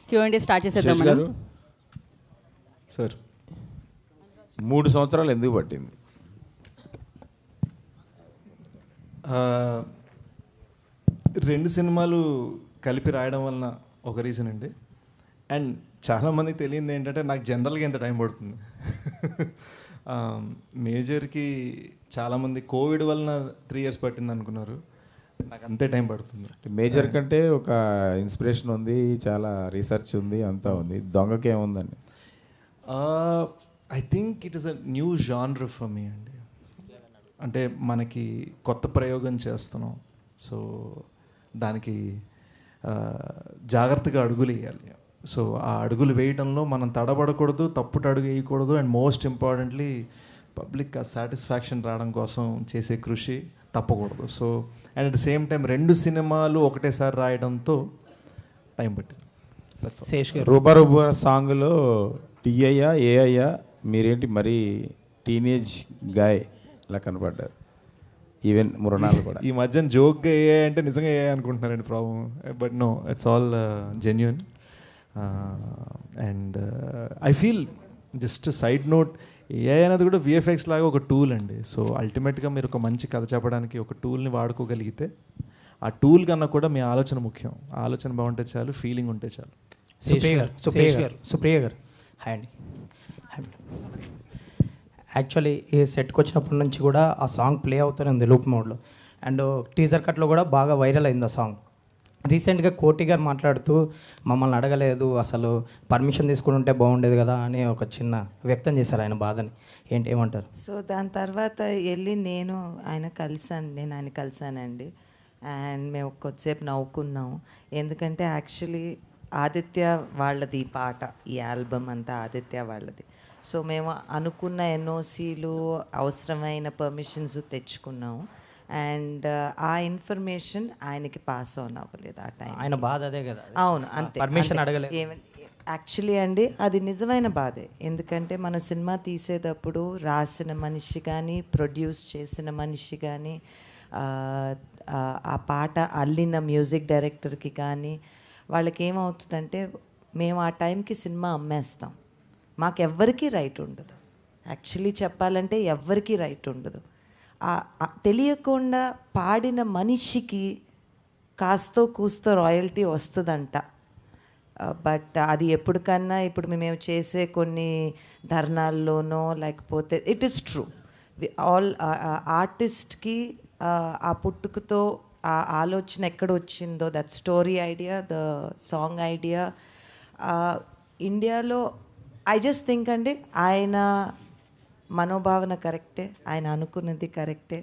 Q&A start చేసేద్దాం శేష్ మనం. గారు సార్ 3 సంవత్సరాలు ఎందుకు పట్టింది? రెండు సినిమాలు కలిపి రాయడం వలన ఒక రీజన్ అండి. అండ్ చాలామందికి తెలియంది ఏంటంటే నాకు జనరల్గా ఎంత టైం పడుతుంది. మేజర్కి చాలామంది కోవిడ్ వలన 3 years పట్టింది అనుకున్నారు. నాకు అంతే టైం పడుతుంది. మేజర్ కంటే ఒక ఇన్స్పిరేషన్ ఉంది, చాలా రీసెర్చ్ ఉంది, అంతా ఉంది. దొంగకి ఏముందండి? I think it is a new genre for me అండి. అంటే మనకి కొత్త ప్రయోగం చేస్తున్నాం. సో దానికి జాగ్రత్తగా అడుగులు వేయాలి. సో ఆ అడుగులు వేయడంలో మనం తడబడకూడదు, తప్పుట అడుగు వేయకూడదు. And most importantly public satisfaction రావడం కోసం చేసే కృషి తప్పకూడదు. So and at the same time 2 సినిమాలు ఒకటేసారి రాయడంతో టైం పట్టింది. శేష్ గారు, రూబా రూబా సాంగ్లో టీఐయా ఏఐయా మీరేంటి మరీ టీనేజ్ గాయ్ ఇలా కనపడ్డారు. ఈవెన్ మృణాలు కూడా ఈ మధ్యన జోక్గా ఏ అంటే నిజంగా ఏ అనుకుంటున్నారండి problem. But no, it's all genuine. And I feel just side note, AI అనేది కూడా విఎఫ్ఎక్స్ లాగా ఒక టూల్ అండి. సో అల్టిమేట్గా మీరు ఒక మంచి కథ చెప్పడానికి ఒక టూల్ని వాడుకోగలిగితే ఆ టూల్ కన్నా కూడా మీ ఆలోచన ముఖ్యం. ఆలోచన బాగుంటే చాలు, ఫీలింగ్ ఉంటే చాలు. సుప్రియ గారు హాయ్ అండి. యాక్చువల్లీ ఈ సెట్కి వచ్చినప్పటి నుంచి కూడా ఆ సాంగ్ ప్లే అవుతూనే ఉంది లూప్ మోడ్లో. అండ్ టీజర్ కట్లో కూడా బాగా వైరల్ అయింది ఆ సాంగ్. రీసెంట్గా కోటి గారు మాట్లాడుతూ మమ్మల్ని అడగలేదు, అసలు పర్మిషన్ తీసుకుని ఉంటే బాగుండేది కదా అని ఒక చిన్న వ్యక్తం చేశారు ఆయన బాధని. ఏమంటారు? సో దాని తర్వాత వెళ్ళి నేను ఆయన కలిసానండి. అండ్ మేము కొద్దిసేపు నవ్వుకున్నాం. ఎందుకంటే యాక్చువల్లీ ఆదిత్య వాళ్ళది ఈ పాట, ఈ ఆల్బమ్ అంతా ఆదిత్య వాళ్ళది. సో మేము అనుకున్న ఎన్ఓసీలు, అవసరమైన పర్మిషన్స్ తెచ్చుకున్నాము. అండ్ ఆ ఇన్ఫర్మేషన్ ఆయనకి పాస్ ఆన్ అవ్వలేదు ఆ టైం. ఆయన బాధ అదే కదా. అవును, అంతే. పర్మిషన్ అడగలేదు. యాక్చువల్లీ అండి అది నిజమైన బాధే. ఎందుకంటే మనం సినిమా తీసేటప్పుడు రాసిన మనిషి కానీ, ప్రొడ్యూస్ చేసిన మనిషి కానీ, ఆ పాట అల్లిన మ్యూజిక్ డైరెక్టర్కి కానీ వాళ్ళకి ఏమవుతుందంటే మేము ఆ టైంకి సినిమా అమ్మేస్తాం. మాకెవ్వరికీ రైట్ ఉండదు. యాక్చువల్లీ చెప్పాలంటే ఎవ్వరికీ రైట్ ఉండదు. తెలియకుండా పాడిన మనిషికి కాస్తో కూస్తో రాయల్టీ వస్తుందంట. బట్ అది ఎప్పటికన్నా ఇప్పుడు మేము చేసే కొన్ని ధర్నాల్లోనో లేకపోతే ఇట్ ఈస్ ట్రూ, ఆల్ ఆర్టిస్ట్కి ఆ పుట్టుకతో ఆ ఆలోచన ఎక్కడ వచ్చిందో, that story idea, the song idea ఇండియాలో ఐ జస్ట్ థింక్ అండి ఆయన మనోభావన కరెక్టే, ఆయన అనుకున్నది కరెక్టే.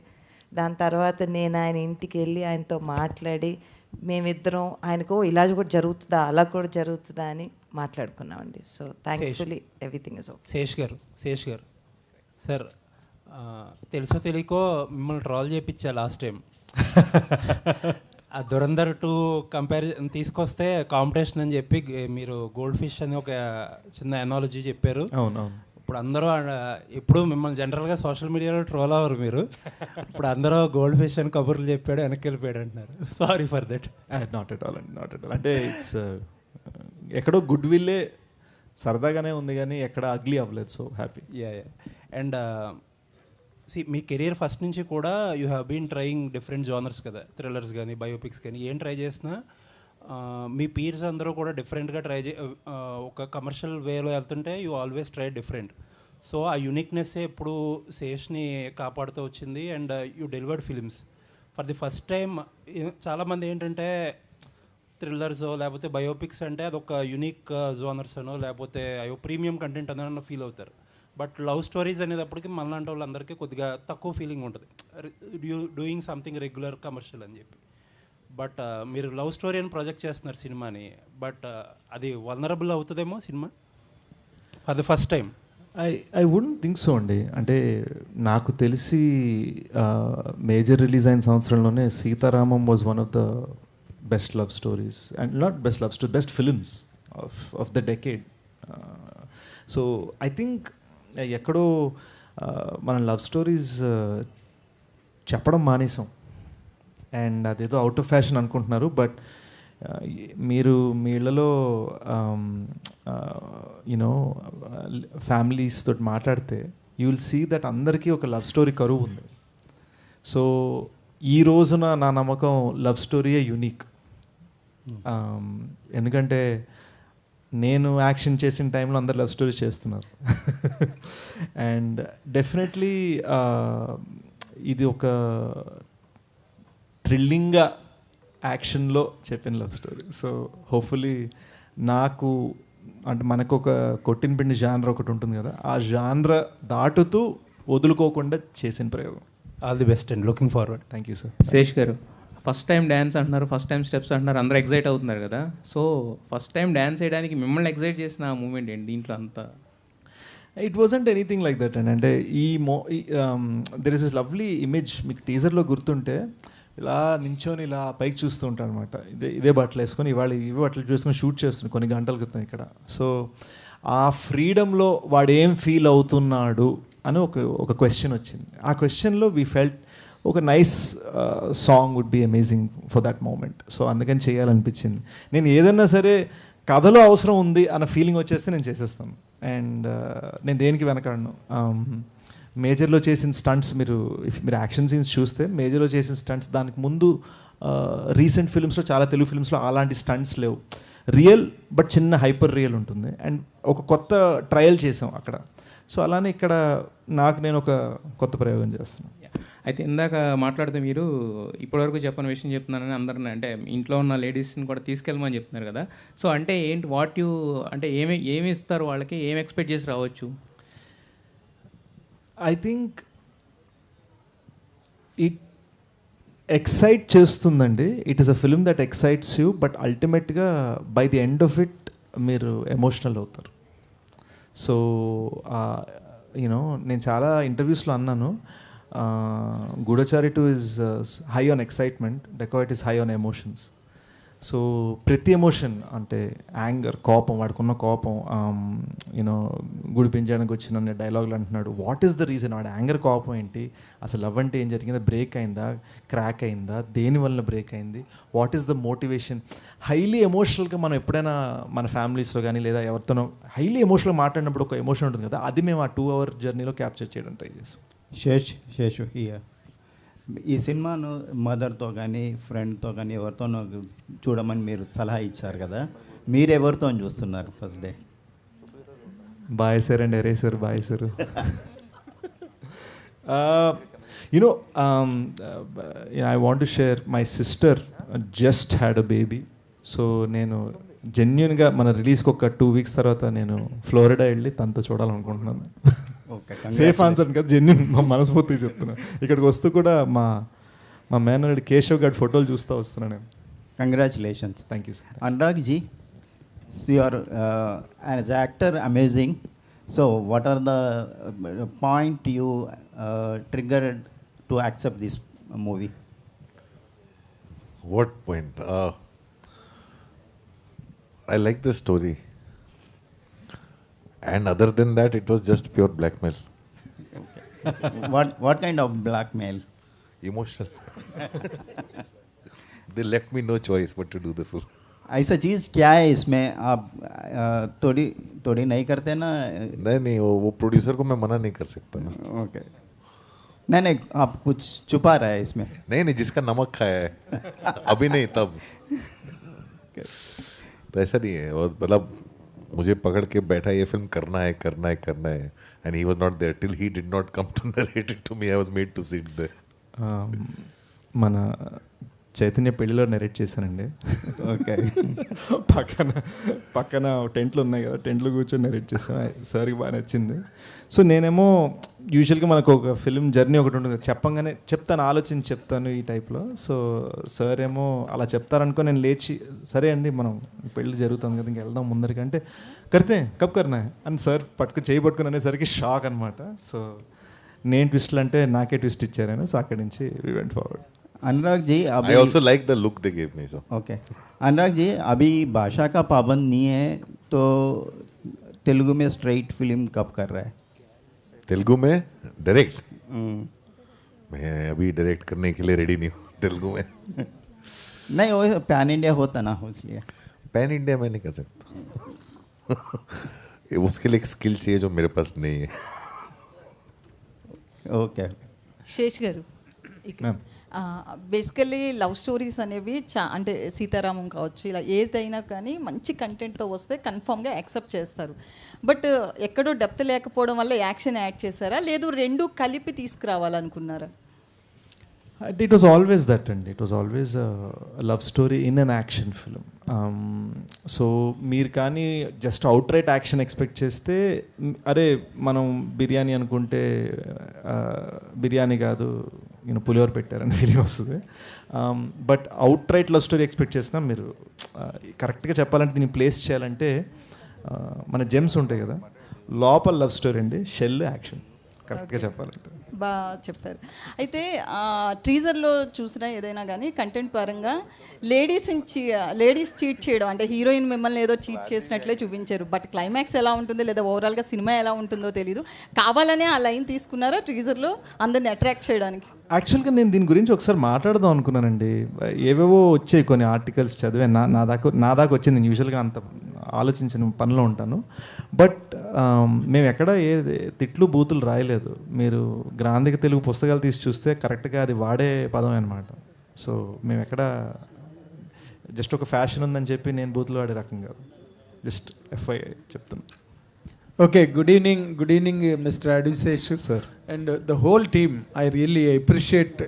దాని తర్వాత నేను ఆయన ఇంటికి వెళ్ళి ఆయనతో మాట్లాడి మేమిద్దరం ఆయనకు ఇలా కూడా జరుగుతుందా, అలా కూడా జరుగుతుందా అని మాట్లాడుకున్నామండి. So thankfully everything is okay. Sesh గారు సార్, తెలుసో తెలియకో మిమ్మల్ని ట్రాల్ చేయించా లాస్ట్ టైం. ఆ దురంధర్ 2 కంపారిజన్ తీసుకొస్తే కాంపిటీషన్ అని చెప్పి మీరు గోల్డ్ ఫిష్ అని ఒక చిన్న ఎనాలజీ చెప్పారు. అవునవును. ఇప్పుడు అందరూ ఇప్పుడు మిమ్మల్ని జనరల్గా సోషల్ మీడియాలో ట్రోల్ అవ్వరు మీరు. ఇప్పుడు అందరూ గోల్డ్ ఫిష్ అని కబుర్లు చెప్పాడు, వెనక్కి వెళ్ళిపోయాడు అంటున్నారు. Sorry for that. Not at all అండి, నాట్ ఎట్ ఆల్. అంటే ఇట్స్ ఎక్కడో గుడ్ విల్లే సరదాగానే ఉంది కానీ ఎక్కడ అగ్లీ అవ్వలేదు. So happy. అండ్ మీ కెరీర్ ఫస్ట్ నుంచి కూడా you have been trying different genres కదా, థ్రిల్లర్స్ కానీ బయోపిక్స్ కానీ ఏం ట్రై చేసినా మీ పీర్స్ అందరూ కూడా డిఫరెంట్గా ఒక కమర్షియల్ వేలో వెళ్తుంటే you always try different. So ఆ యూనిక్నెస్సే ఎప్పుడు శేష్ని కాపాడుతూ వచ్చింది. And you delivered films for the first time. చాలామంది ఏంటంటే థ్రిల్లర్సో లేకపోతే బయోపిక్స్ అంటే అదొక యూనిక్ జోనర్స్ అనో లేకపోతే అయ్యో ప్రీమియం కంటెంట్ అని ఫీల్ అవుతారు. బట్ లవ్ స్టోరీస్ అనేటప్పటికి మనలాంటి వాళ్ళందరికీ కొద్దిగా తక్కువ ఫీలింగ్ ఉంటుంది, డూయింగ్ సంథింగ్ రెగ్యులర్ కమర్షియల్ అని చెప్పి. బట్ మీరు లవ్ స్టోరీ అని ప్రొజెక్ట్ చేస్తున్నారు సినిమాని. బట్ అది వల్నరబుల్ అవుతుందేమో సినిమా అది first time. I wouldn't think so అండి. అంటే నాకు తెలిసి మేజర్ రిలీజ్ అయిన సంవత్సరంలోనే Sitaramam was one of the best love stories, and not best love story, best films of the decade. So I think ఎక్కడో మనం లవ్ స్టోరీస్ చెప్పడం మానేసాం. అండ్ అదేదో అవుట్ ఆఫ్ ఫ్యాషన్ అనుకుంటున్నారు. బట్ మీరు మీ ఇళ్ళలో యూనో ఫ్యామిలీస్ తోటి మాట్లాడితే యూ విల్ సీ దట్ అందరికీ ఒక లవ్ స్టోరీ కరువు ఉంది. సో ఈ రోజున నా నమ్మకం లవ్ స్టోరీయే యూనిక్. ఎందుకంటే నేను యాక్షన్ చేసిన టైంలో అందరు లవ్ స్టోరీస్ చేస్తున్నారు. అండ్ డెఫినెట్లీ ఇది ఒక థ్రిల్లింగ్గా యాక్షన్లో చెప్పిన లవ్ స్టోరీ. సో హోప్ఫుల్లీ నాకు అంటే మనకు ఒక కొట్టిన పిండి జానర్ ఒకటి ఉంటుంది కదా, ఆ జానర్ దాటుతూ వదులుకోకుండా చేసిన ప్రయోగం. All the best and looking forward. Thank you sir. Sesh గారు, ఫస్ట్ టైం డ్యాన్స్ అంటున్నారు, ఫస్ట్ టైం స్టెప్స్ అంటున్నారు, అందరూ ఎగ్జైట్ అవుతున్నారు కదా. సో ఫస్ట్ టైం డ్యాన్స్ చేయడానికి మిమ్మల్ని ఎగ్జైట్ చేసిన ఆ మూమెంట్ ఏంటి దీంట్లో అంతా? It wasn't anything like that and అంటే there is is lovely image మీకు టీజర్లో గుర్తుంటే ఇలా నించొని ఇలా పైకి చూస్తూ ఉంటాను అనమాట. ఇదే బట్టలు వేసుకొని ఇవే బట్టలు చూసుకొని షూట్ చేస్తున్నాను కొన్ని గంటల క్రితం ఇక్కడ. సో ఆ ఫ్రీడమ్లో వాడు ఏం ఫీల్ అవుతున్నాడు అని ఒక క్వశ్చన్ వచ్చింది. ఆ క్వశ్చన్లో వీ ఫెల్ట్ ఒక nice song would be amazing for that moment. So అందుకని చేయాలనిపించింది. నేను ఏదన్నా సరే కథలో అవసరం ఉంది అన్న ఫీలింగ్ వచ్చేస్తే నేను చేసేస్తాను. అండ్ నేను దేనికి వెనకాడను. మేజర్లో చేసిన స్టంట్స్ మీరు యాక్షన్ సీన్స్ చూస్తే మేజర్లో చేసిన స్టంట్స్ దానికి ముందు రీసెంట్ ఫిల్మ్స్లో చాలా తెలుగు ఫిల్మ్స్లో అలాంటి స్టంట్స్ లేవు. రియల్ బట్ చిన్న హైపర్ రియల్ ఉంటుంది. అండ్ ఒక కొత్త ట్రయల్ చేసాం అక్కడ. సో అలానే ఇక్కడ నేను ఒక కొత్త ప్రయోగం చేస్తున్నాను. అయితే ఇందాక మాట్లాడితే మీరు ఇప్పటివరకు చెప్పని విషయం చెప్తున్నానని అందరిని అంటే ఇంట్లో ఉన్న లేడీస్ని కూడా తీసుకెళ్ళమని చెప్తున్నారు కదా. సో అంటే ఏంటి అంటే ఏమి ఇస్తారు వాళ్ళకి, ఏమి ఎక్స్పెక్ట్ చేసి రావచ్చు? ఐ థింక్ ఇట్ ఎక్సైట్ చేస్తుందండి. It is a film that excites you, but అల్టిమేట్గా by the end of it మీరు ఎమోషనల్ అవుతారు. సో యూనో నేను చాలా ఇంటర్వ్యూస్లో అన్నాను, గూఢచారి 2 is high on excitement, dacoit is high on emotions. So ప్రతి ఎమోషన్ అంటే anger, కోపం, వాడుకున్న కోపం, యూనో గుడి పెంచడానికి వచ్చిన డైలాగులు అంటున్నాడు. What is the reason? వాడు యాంగర్, కోపం ఏంటి, అసలు లవ్ అంటే ఏం జరిగిందా, బ్రేక్ అయిందా, క్రాక్ అయిందా, దేనివల్ల బ్రేక్ అయింది, what is the motivation. Highly ఎమోషనల్గా మనం ఎప్పుడైనా మన ఫ్యామిలీస్లో కానీ లేదా ఎవరితోనో హైలీ ఎమోషనల్గా మాట్లాడినప్పుడు ఒక ఎమోషన్ ఉంటుంది కదా, అది మేము ఆ 2 hour జర్నీలో క్యాప్చర్ చేయడం ట్రై చేస్తాం. శేషు ఈ సినిమాను మదర్తో కానీ ఫ్రెండ్తో కానీ ఎవరితోనో చూడమని మీరు సలహా ఇచ్చారు కదా, మీరు ఎవరితో చూస్తున్నారు first day? Boy sir and అరే sir, boy sir. You know I want to share, my sister just had a baby. So నేను జెన్యున్గా మన రిలీజ్కి ఒక 2 weeks తర్వాత నేను ఫ్లోరిడా వెళ్ళి తనతో చూడాలనుకుంటున్నాను. సేఫ్ ఆన్సర్ కదా, జెన్యున్ మనస్ఫూర్తిగా చెప్తున్నాను. ఇక్కడికి వస్తూ కూడా మా మేనల్లుడు కేశవ్ గారి ఫోటోలు చూస్తూ వస్తున్నాను నేను. Congratulations. Thank you sir. Anurag ji, you are as actor amazing. So what are the point you triggered to accept this movie? What point? I like the story. And other than that, it was just pure blackmail. What kind of blackmail? Emotional. They left me no choice but to do the film. ऐसा चीज़ क्या है इसमें? आप थोड़ी नहीं करते ना? नहीं वो प्रोड्यूसर को मैं मना नहीं कर सकता ना. ओके. नहीं आप कुछ छुपा रहे हैं इसमें. नहीं जिसका नमक खाया है अभी नहीं तब. तो ऐसा नहीं है. और मतलब मुझे पकड़ के बैठा, ये फिल्म करना है. And he was not there till he did not come to narrate it to me. I was made to sit there. మన చైతన్య పెళ్లిలో నెరేట్ చేశానండి. ఓకే. పక్కన టెంట్లు ఉన్నాయి కదా, టెంట్లో కూర్చొని నెరేట్ చేశాను. సార్కి బాగా నచ్చింది. సో నేనేమో యూజువల్గా మనకు ఒక ఫిల్మ్ జర్నీ ఒకటి ఉంటుంది, చెప్పంగానే ఆలోచించి చెప్తాను ఈ టైప్లో. సో సార్ ఏమో అలా చెప్తారనుకో నేను లేచి సరే అండి మనం పెళ్ళి జరుగుతుంది కదా ఇంక వెళ్దాం ముందరికి అంటే కరితే కప్ కర్నా అని సార్ చేయి పట్టుకుని అనేసరికి షాక్ అనమాట. సో నేను ట్విస్ట్లు అంటే నాకే ట్విస్ట్ ఇచ్చారు. సో అక్కడి నుంచి we went forward. Anurag ji, I also like the look they gave me. So okay. Anurag ji, अभी भाषा का पाबंद नहीं है तो तेलुगु में स्ट्रेट फिल्म कब कर रहा है? तेलुगु में डायरेक्ट? मैं अभी डायरेक्ट करने के लिए रेडी नहीं हूँ तेलुगु में. नहीं वो पैन इंडिया होता ना इसलिए. पैन इंडिया मैं नहीं कर सकता. उसके लिए एक स्किल चाहिए जो मेरे पास नहीं है. ఓకే. శేష్ గారు మ్యామ్. బేసికల్లీ లవ్ స్టోరీస్ అనేవి అంటే సీతారామం కావచ్చు ఇలా ఏదైనా కానీ మంచి కంటెంట్తో వస్తే కన్ఫామ్గా యాక్సెప్ట్ చేస్తారు. బట్ ఎక్కడో డెప్త్ లేకపోవడం వల్ల యాక్షన్ యాడ్ చేశారా లేదు రెండు కలిపి తీసుకురావాలనుకున్నారా? It was always that, and it was always a love story in an action film. So మీరు కానీ just out right action expect చేస్తే అరే మనం బిర్యానీ అనుకుంటే బిర్యానీ కాదు పులిహోర పెట్టారని ఫీలింగ్ వస్తుంది. But out right love story expect చేసినా మీరు కరెక్ట్గా చెప్పాలంటే దీన్ని ప్లేస్ చేయాలంటే మన జెమ్స్ ఉంటాయి కదా, లోపల లవ్ స్టోరీ అండి, షెల్ యాక్షన్, కరెక్ట్గా చెప్పాలంటే. బాగా చెప్పారు. అయితే టీజర్లో చూసినా ఏదైనా కానీ కంటెంట్ పరంగా లేడీస్ చీట్ చేయడం అంటే హీరోయిన్ మిమ్మల్ని ఏదో చీట్ చేసినట్లే చూపించారు. బట్ క్లైమాక్స్ ఎలా ఉంటుందో లేదా ఓవరాల్గా సినిమా ఎలా ఉంటుందో తెలీదు. కావాలనే ఆ లైన్ తీసుకున్నారా టీజర్లో అందరిని అట్రాక్ట్ చేయడానికి? యాక్చువల్గా నేను దీని గురించి ఒకసారి మాట్లాడదాం అనుకున్నానండి. ఏవేవో వచ్చాయి కొన్ని ఆర్టికల్స్ చదివాను, నా దాకా వచ్చింది. నేను యూజువల్గా అంత ఆలోచించిన పనిలో ఉంటాను. బట్ మేము ఎక్కడ ఏ తిట్లు బూతులు రాయలేదు. మీరు గ్రాంధిక తెలుగు పుస్తకాలు తీసి చూస్తే కరెక్ట్గా అది వాడే పదం అనమాట. సో మేము ఎక్కడ జస్ట్ ఒక ఫ్యాషన్ ఉందని చెప్పి నేను బూతులు వాడే రకం కాదు. జస్ట్ ఎఫ్ఐ చెప్తాను. Okay, good evening, Mr. Adviseshu. Sir. And the whole team, I really appreciate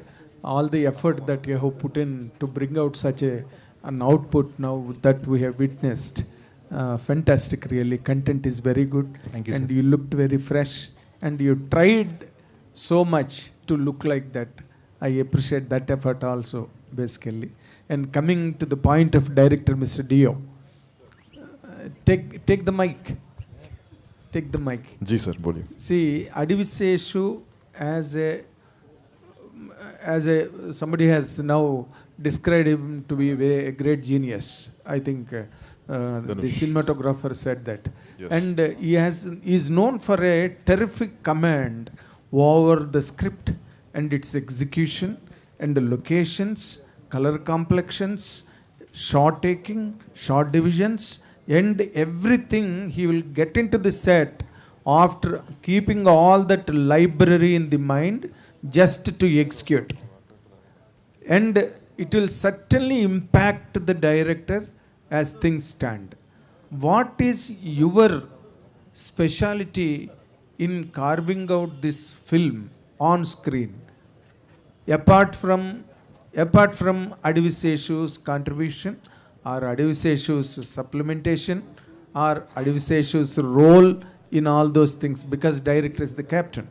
all the effort that you have put in to bring out such an output now that we have witnessed. Fantastic, really. Content is very good. Thank you, and sir. you looked very fresh. And you tried so much to look like that. I appreciate that effort also, basically. And coming to the point of director, Mr. Dio, take the mic. Take the mic. जी sir बोलिए. See, Adviseshu as a somebody has now described him to be a great genius. I think the cinematographer said that. Yes. And he is known for a terrific command over the script and its execution and the locations, color complexions, shot taking, shot divisions, and everything. He will get into the set after keeping all that library in the mind just to execute. And it will certainly impact the director as things stand. What is your speciality in carving out this film on screen? Apart from Adviseshu's contribution, or Adviseshu's supplementation, or Adviseshu's role in all those things, because director is the captain.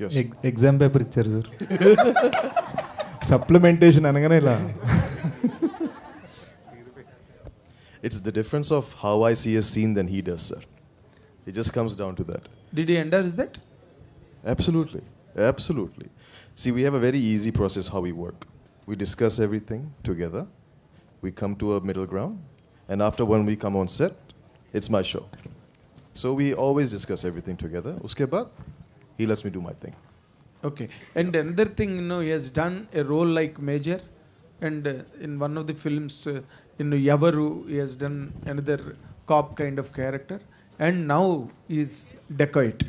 Yes. Exam paper ఇచ్చారు sir. Supplementation అనగానే ఇలా. It's the difference of how I see a scene than he does, sir. It just comes down to that. Did he endorse that? Absolutely. Absolutely. See, we have a very easy process how we work. We discuss everything together. We come to a middle ground. And after when we come on set, it's my show. So we always discuss everything together. Uske baad, he lets me do my thing. Okay. And another thing, he has done a role like Major, and in one of the films, in Yavaru, he has done another cop kind of character, and now he is dacoit.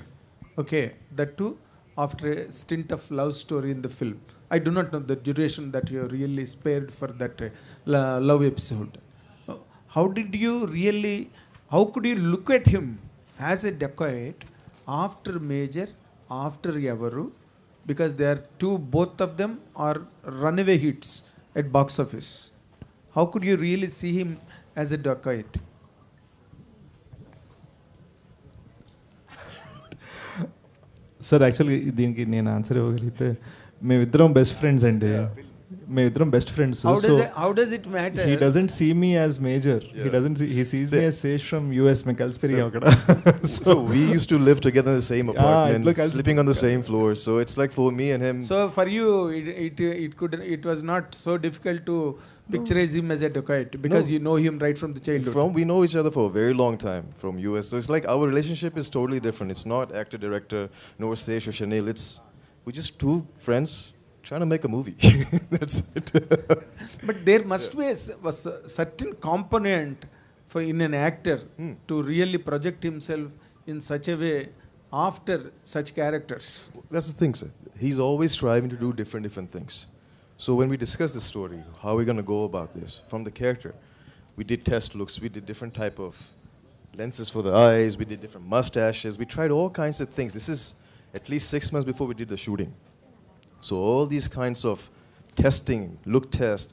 Okay, that too after a stint of love story in the film. I do not know the duration that you really spared for that love episode. How could you look at him as a dacoit after Major, after Yavaru? Because both of them are runaway hits at box office. How could you really see him as a dacoit? Sir యాక్చువల్గా దీనికి నేను answer ఇవ్వగలిగితే మేమిద్దరం best friends అండి. మేమిద్దరం best friends. How does it matter? He doesn't see me as Major. He sees me as Sesh from US. మేము కలిసి పెరిగాం అక్కడ. So we used to live together in the same apartment, look, sleeping on the same floor. So it's like for me and him. So for you, it was not so difficult to picturize him as a dacoit because you know him right from the childhood. We know each other for a very long time from US. So it's like our relationship is totally different. It's not actor director nor Sesh or Chanel. We're just two friends trying to make a movie. That's it. But there must be a certain component for in an actor to really project himself in such a way after such characters. That's the thing, sir. He's always striving to do different things. So when we discuss the story, how are we going to go about this? From the character, we did test looks, we did different type of lenses for the eyes, we did different mustaches, we tried all kinds of things. This is at least 6 months before we did the shooting. So all these kinds of testing, look test,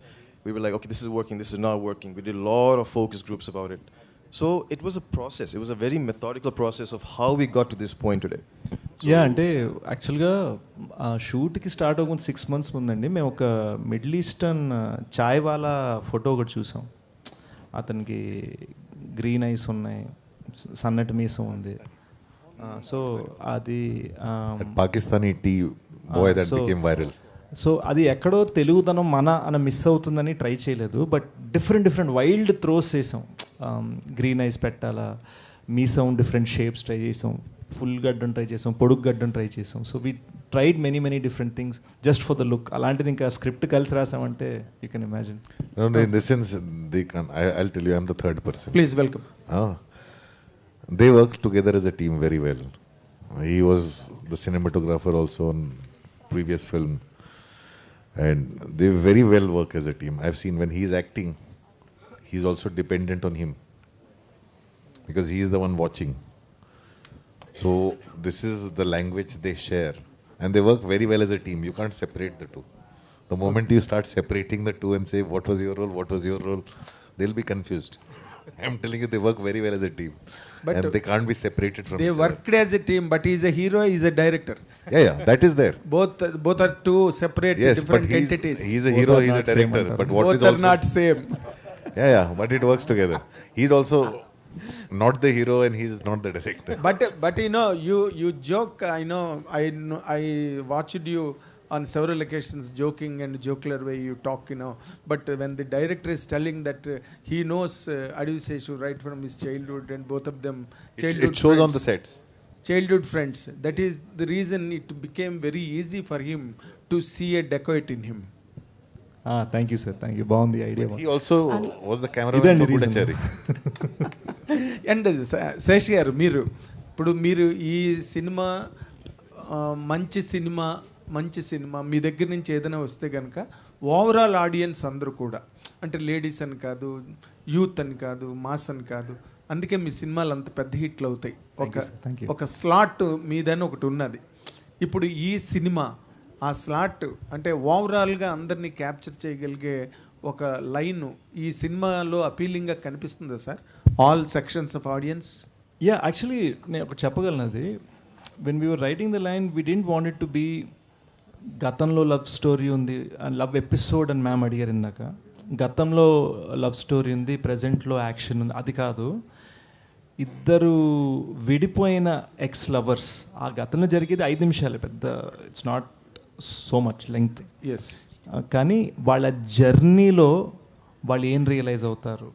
we were like, okay, this is working, this is not working. We did a lot of focus groups about it. So it was a process. It was a very methodical process of how we got to this point today. Yeah అంటే యాక్చువల్గా షూట్కి start అవ్వకుండా 6 months ముందండి మేము ఒక middle eastern చాయ్ వాలా photo ఒకటి చూసాం. అతనికి green ice ఉన్నాయి, సన్నటి మీసం ఉంది. సో అది Pakistani tea boy that became viral. So అది ఎక్కడో తెలుగుదనం మన మిస్ అవుతుందని ట్రై చేయలేదు, బట్ డిఫరెంట్ వైల్డ్ త్రోస్ చేసాం. గ్రీన్ ఐస్ పెట్టాలా, మీసం డిఫరెంట్ షేప్స్ ట్రై చేసాం, ఫుల్ గడ్డం ట్రై చేసాం, పొడుగు గడ్డం ట్రై చేసాం. So we tried many different things just for the look. అలాంటిది ఇంకా స్క్రిప్ట్ కలిసి రాసామంటే you can imagine. In this sense, I'll tell you, I'm the third person. Please welcome. They worked together as a team very well. He was the cinematographer also on previous film, and they very well work as a team. I've seen when he's acting, he's also dependent on him because he is the one watching. So this is the language they share, and they work very well as a team. You can't separate the two. The moment you start separating the two and say what was your role, they'll be confused. I'm telling you, they work very well as a team, But and they can't be separated from They each worked as a team, but he's a hero, he's a director. Yeah, that is there. Both are two separate different entities. He's a hero, he's a director. But what Both is are also not same. yeah, but it works together. He's also not the hero, and he's not the director. But you know, you joke. I watched you on several occasions joking and jocular way you talk, but when the director is telling that he knows Adivaseshu right from his childhood, and both of them childhood It shows friends, on the set. childhood friends, that is the reason it became very easy for him to see a dacoit in him. Thank you sir, thank you. బాగుంది idea. He also was the cameraman ఇదండి for reason. Gudachari. And Sesh గారు, మీరు ఈ cinema మంచి cinema మీ దగ్గర నుంచి ఏదైనా వస్తే కనుక ఓవరాల్ ఆడియన్స్ అందరూ కూడా, అంటే లేడీస్ అని కాదు, యూత్ అని కాదు, మాస్ అని కాదు, అందుకే మీ సినిమాలు అంత పెద్ద హిట్లు అవుతాయి. ఒక స్లాట్ మీదని ఒకటి ఉన్నది. ఇప్పుడు ఈ సినిమా ఆ స్లాట్ అంటే ఓవరాల్గా అందరినీ క్యాప్చర్ చేయగలిగే ఒక లైన్ ఈ సినిమాలో అపీలింగ్గా కనిపిస్తుందా sir, all sections of audience? Ya, actually నేను ఒకటి చెప్పగలను. అది when we were writing the line we didn't want it to be గతంలో లవ్ స్టోరీ ఉంది, లవ్ ఎపిసోడ్ అని మ్యామ్ అడిగారు ఇందాక. గతంలో లవ్ స్టోరీ ఉంది, ప్రజెంట్లో యాక్షన్ ఉంది, అది కాదు. ఇద్దరు విడిపోయిన ఎక్స్ లవర్స్, ఆ గతంలో జరిగేది 5 నిమిషాలే, పెద్ద it's not so much length. Yes. కానీ వాళ్ళ జర్నీలో వాళ్ళు ఏం రియలైజ్ అవుతారు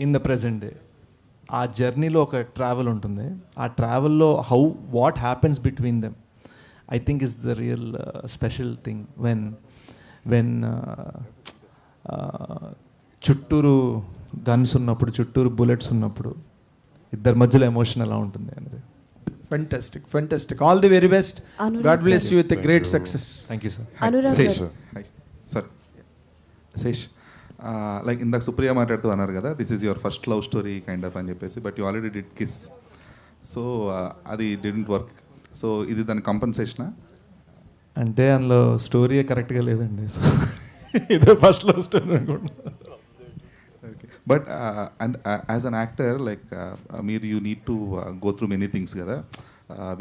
ఇన్ ద ప్రజెంట్ డే, ఆ జర్నీలో ఒక ట్రావెల్ ఉంటుంది. ఆ ట్రావెల్లో what happens between them I think is the real special thing. When చుట్టూరు గన్స్ ఉన్నప్పుడు, చుట్టూరు బుల్లెట్స్ ఉన్నప్పుడు ఇద్దరి మధ్యలో ఎమోషన్ ఎలా ఉంటుంది అనేది. Fantastic. All the very best. Anurag God bless you with a great you. success. Thank you, sir. Anurag Sesh. sir. Hi. Sir. Sesh. Like ఇందాక సుప్రియ మాట్లాడుతూ అన్నారు కదా, this is your first love story kind of అని చెప్పేసి, but you already did kiss. So అది didn't work. So ఇది దాని కంపెన్సేషనా? అంటే అందులో స్టోరీ కరెక్ట్గా లేదండి. సో ఇదే ఫస్ట్ లవ్ స్టోరీ అనుకుంటా. But and as an actor like మీరు you need to go through many things కదా,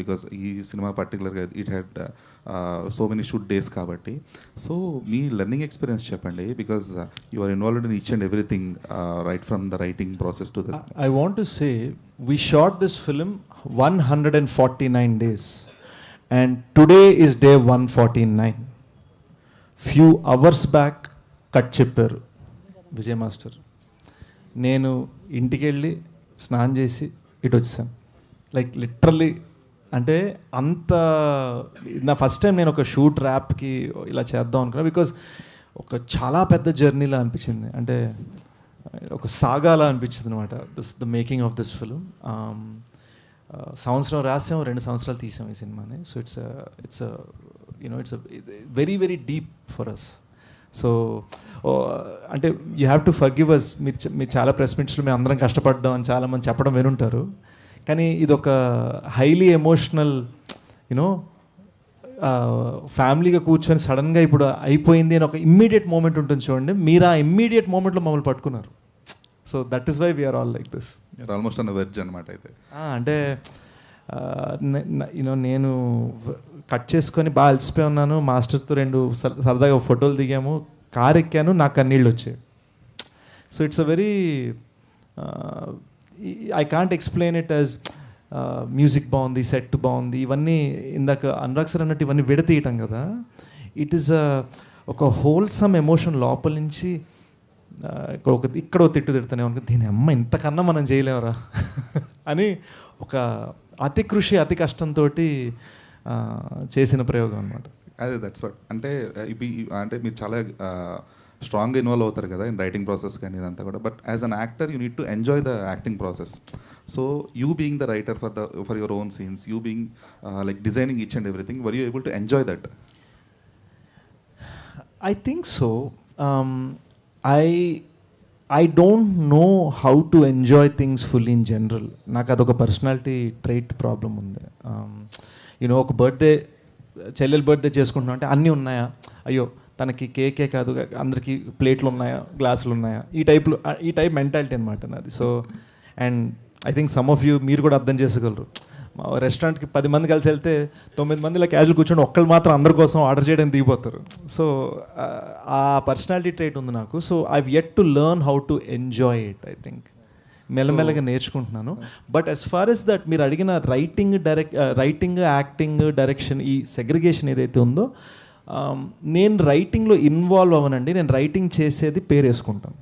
బికాస్ ఈ సినిమా పర్టికులర్గా it had so many shoot days కాబట్టి. సో మీ లెర్నింగ్ ఎక్స్పీరియన్స్ చెప్పండి, because you are involved in each and everything right from the writing process to the. I want to say we shot this film 149 days and today is day 149. Few hours back cut చెప్పారు Vijay master. నేను ఇంటికి వెళ్ళి స్నానం చేసి ఇటు వచ్చాను. Like literally అంటే అంత నా ఫస్ట్ టైం నేను ఒక షూట్ ర్యాప్కి ఇలా చేద్దాం అనుకున్నా, బికాజ్ ఒక చాలా పెద్ద జర్నీలా అనిపించింది, అంటే ఒక సాగాలా అనిపించింది అనమాట the making of this film. సంవత్సరం రాసాం, 2 సంవత్సరాలు తీసాం ఈ సినిమాని. So it's very very deep for us. So అంటే you have to forgive us. మీరు చాలా ప్రెస్ మీట్స్లో మేము అందరం కష్టపడ్డాం అని చాలామంది చెప్పడం వినుంటారు, కానీ ఇది ఒక హైలీ ఎమోషనల్ ఫ్యామిలీగా కూర్చొని సడన్గా ఇప్పుడు అయిపోయింది అని ఒక ఇమ్మీడియట్ మూమెంట్ ఉంటుంది చూడండి. మీరు ఆ ఇమ్మీడియట్ మూమెంట్లో మమ్మల్ని పట్టుకున్నారు. So that is why we're all like this. Almost అన్న వెర్జ్ అనమాట అయితే. అంటే నేను కట్ చేసుకొని బాగా అలసిపోయి ఉన్నాను. మాస్టర్తో 2 సరదాగా ఫోటోలు దిగాము, కార్ ఎక్కాను, నాకు కన్నీళ్ళు వచ్చాయి. So it's a very I can't explain it as music బాగుంది, సెట్ బాగుంది, ఇవన్నీ ఇందాక అనురాగ్ సార్ అన్నట్టు ఇవన్నీ విడతీయటం కదా. ఇట్ ఈస్ ఒక హోల్సమ్ ఎమోషన్ లోపల నుంచి. ఇక్కడ తిట్టు తిడుతూనే అనుకో, దీని అమ్మ ఇంతకన్నా మనం చేయలేమరా అని ఒక అతి కృషి అతి కష్టంతో చేసిన ప్రయోగం అనమాట. అదే దట్స్ వాట్. అంటే అంటే మీరు చాలా స్ట్రాంగ్గా ఇన్వాల్వ్ అవుతారు కదా ఇన్ రైటింగ్ ప్రాసెస్ కానీ ఇదంతా కూడా. But as an actor you need to enjoy the acting process. So you being the writer for your own scenes, you being like designing each and everything, were you able to enjoy that? I think so. I don't know how to enjoy things fully in general. నాకు అదొక personality trait problem ఉంది. ఒక birthday, చెల్లెలు birthday చేసుకుంటున్నాం అంటే అన్నీ ఉన్నాయా, అయ్యో తనకి కేకే కాదు అందరికీ ప్లేట్లు ఉన్నాయా, గ్లాసులు ఉన్నాయా, ఈ టైప్ మెంటాలిటీ అనమాట నాది. So and I think some of you మీరు కూడా అర్థం చేసుకోగలరు. రెస్టారెంట్కి 10 మంది కలిసి వెళ్తే 9 మంది ఇలా క్యాజువల్ కూర్చొని ఒక్కళ్ళు మాత్రం అందరి కోసం ఆర్డర్ చేయడానికి దిగిపోతారు. సో ఆ పర్సనాలిటీ ట్రైట్ ఉంది నాకు. So I yet to learn how to enjoy it. I think మెల్లమెల్లగా నేర్చుకుంటున్నాను. But as far as that మీరు అడిగిన రైటింగ్ యాక్టింగ్ డైరెక్షన్ ఈ సెగ్రిగేషన్ ఏదైతే ఉందో, నేను రైటింగ్లో ఇన్వాల్వ్ అవ్వనండి. నేను రైటింగ్ చేసేది పేరు వేసుకుంటాను.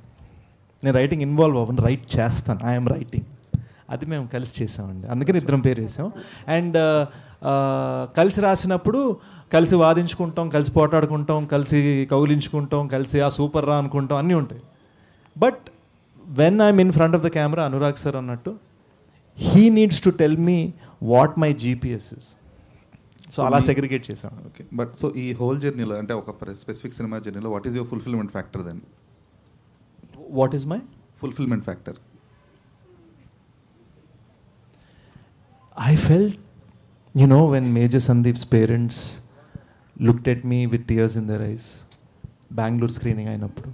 నేను రైటింగ్ ఇన్వాల్వ్ అవ్వను, రైట్ చేస్తాను. I'm writing. అది మేము కలిసి చేసామండి, అందుకని ఇద్దరం పేరు వేసాం. అండ్ కలిసి రాసినప్పుడు కలిసి వాదించుకుంటాం, కలిసి పోటాడుకుంటాం, కలిసి కౌలించుకుంటాం, కలిసి ఆ సూపర్ రా అనుకుంటాం, అన్నీ ఉంటాయి. But when I'm in front of the camera, Anurag sir అన్నట్టు, he needs to tell me what my GPS is. So అలా సెగ్రిగేట్ చేసాం. ఓకే. బట్ సో ఈ హోల్ జర్నీలో, అంటే ఒక స్పెసిఫిక్ సినిమా జర్నీలో, what is your fulfilment factor then? What is my fulfilment factor? I felt, when Major Sandeep's parents looked at me with tears in their eyes, Bangalore screening అయినప్పుడు,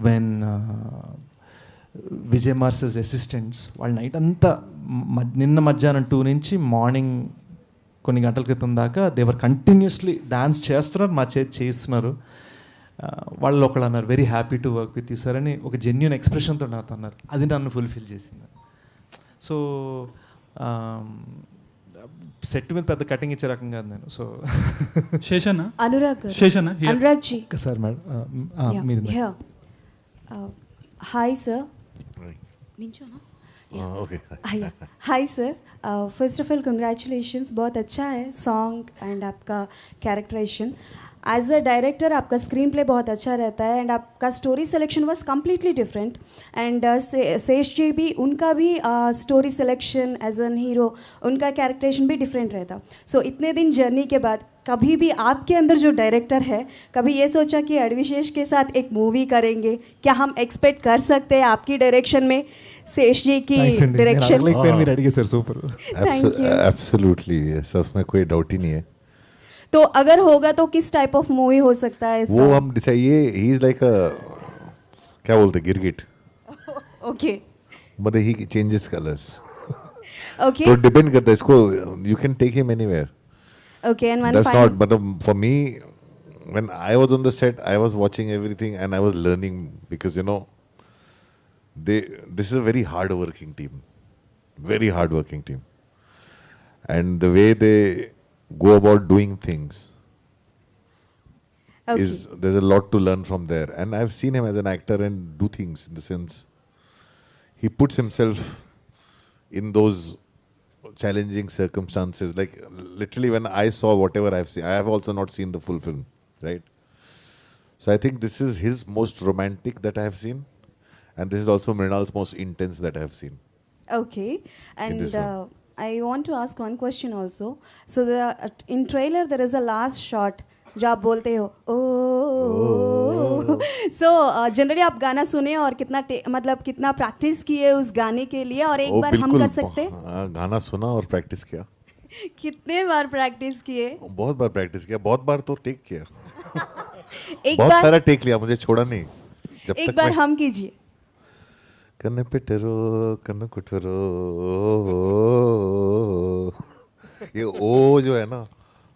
when Vijay Mars's assistants వాళ్ళ night అంతా నిన్న మధ్యాహ్నం 2 నుంచి morning కొన్ని గంటల క్రితం దాకా దేవర్ కంటిన్యూస్లీ డాన్స్ చేస్తున్నారు, మా చేస్తున్నారు. వాళ్ళు ఒకళ్ళు అన్నారు, very happy to work with you sir అని ఒక జెన్యూన్ ఎక్స్ప్రెషన్తో నాతో అన్నారు. అది నన్ను ఫుల్ఫిల్ చేసింది. సో సెట్ మీద పెద్ద కటింగ్ ఇచ్చే రకం కాదు నేను. సో శేషన్న, అనురాగ్ జీ సార్ మేడం మీరు. Hi sir. Okay. Hi sir, first of all congratulations, बहुत अच्छा है सॉन्ग एंड आपका कैरेक्टराइजेशन. एज अ डायरेक्टर आपका स्क्रीन प्ले बहुत अच्छा रहता है एंड आपका story selection was completely different. And Sesh ji भी, उनका भी story selection as an hero, उनका कैरेक्टराइजेशन भी डिफरेंट रहता. सो इतने दिन जर्नी के बाद कभी भी आपके अंदर जो डायरेक्टर है, कभी ये सोचा कि अडविशेष के साथ एक मूवी करेंगे? क्या हम एक्सपेक्ट कर सकते हैं आपकी डायरेक्शन में शेष जी की डायरेक्शन? एब्सोल्युटली यस, उसमें कोई डाउट ही नहीं है. तो अगर होगा तो किस टाइप ऑफ मूवी हो सकता है? वो हम डिसाइड, ये ही इज लाइक अ, क्या बोलते हैं, गिरगिट. ओके. मतलब ही चेंजेस कलर्स. ओके. तो डिपेंड करता है इसको, you can take him anywhere. Okay. And one That's not, but for me, when I was on the set, I was watching everything and I was learning, because this is a very hard working team, and the way they go about doing things, okay, there's a lot to learn from there. And I've seen him as an actor and do things, in the sense he puts himself in those challenging circumstances. Like literally when I saw whatever I've seen, I have also not seen the full film, right? So I think this is his most romantic that I have seen, and this is also Mrinal's most intense that I have seen. Okay, and this film. I want to ask one question also. So in trailer there is a last shot जो आप बोलते हो ओ so generally आप गाना सुने और मतलब कितना प्रैक्टिस किए उस गाने के लिए और एक बार हम कर सकते हैं? गाना सुना और प्रैक्टिस किया. कितने बार प्रैक्टिस किए? बहुत बार प्रैक्टिस किया, बहुत बार तो टेक किया. एक बहुत बार सारा टेक लिया, मुझे छोड़ा नहीं. जब एक तक बार मैं हम कीजिए. कन्ने पिटरो कन्ने कुटरो, ये ओ जो है ना,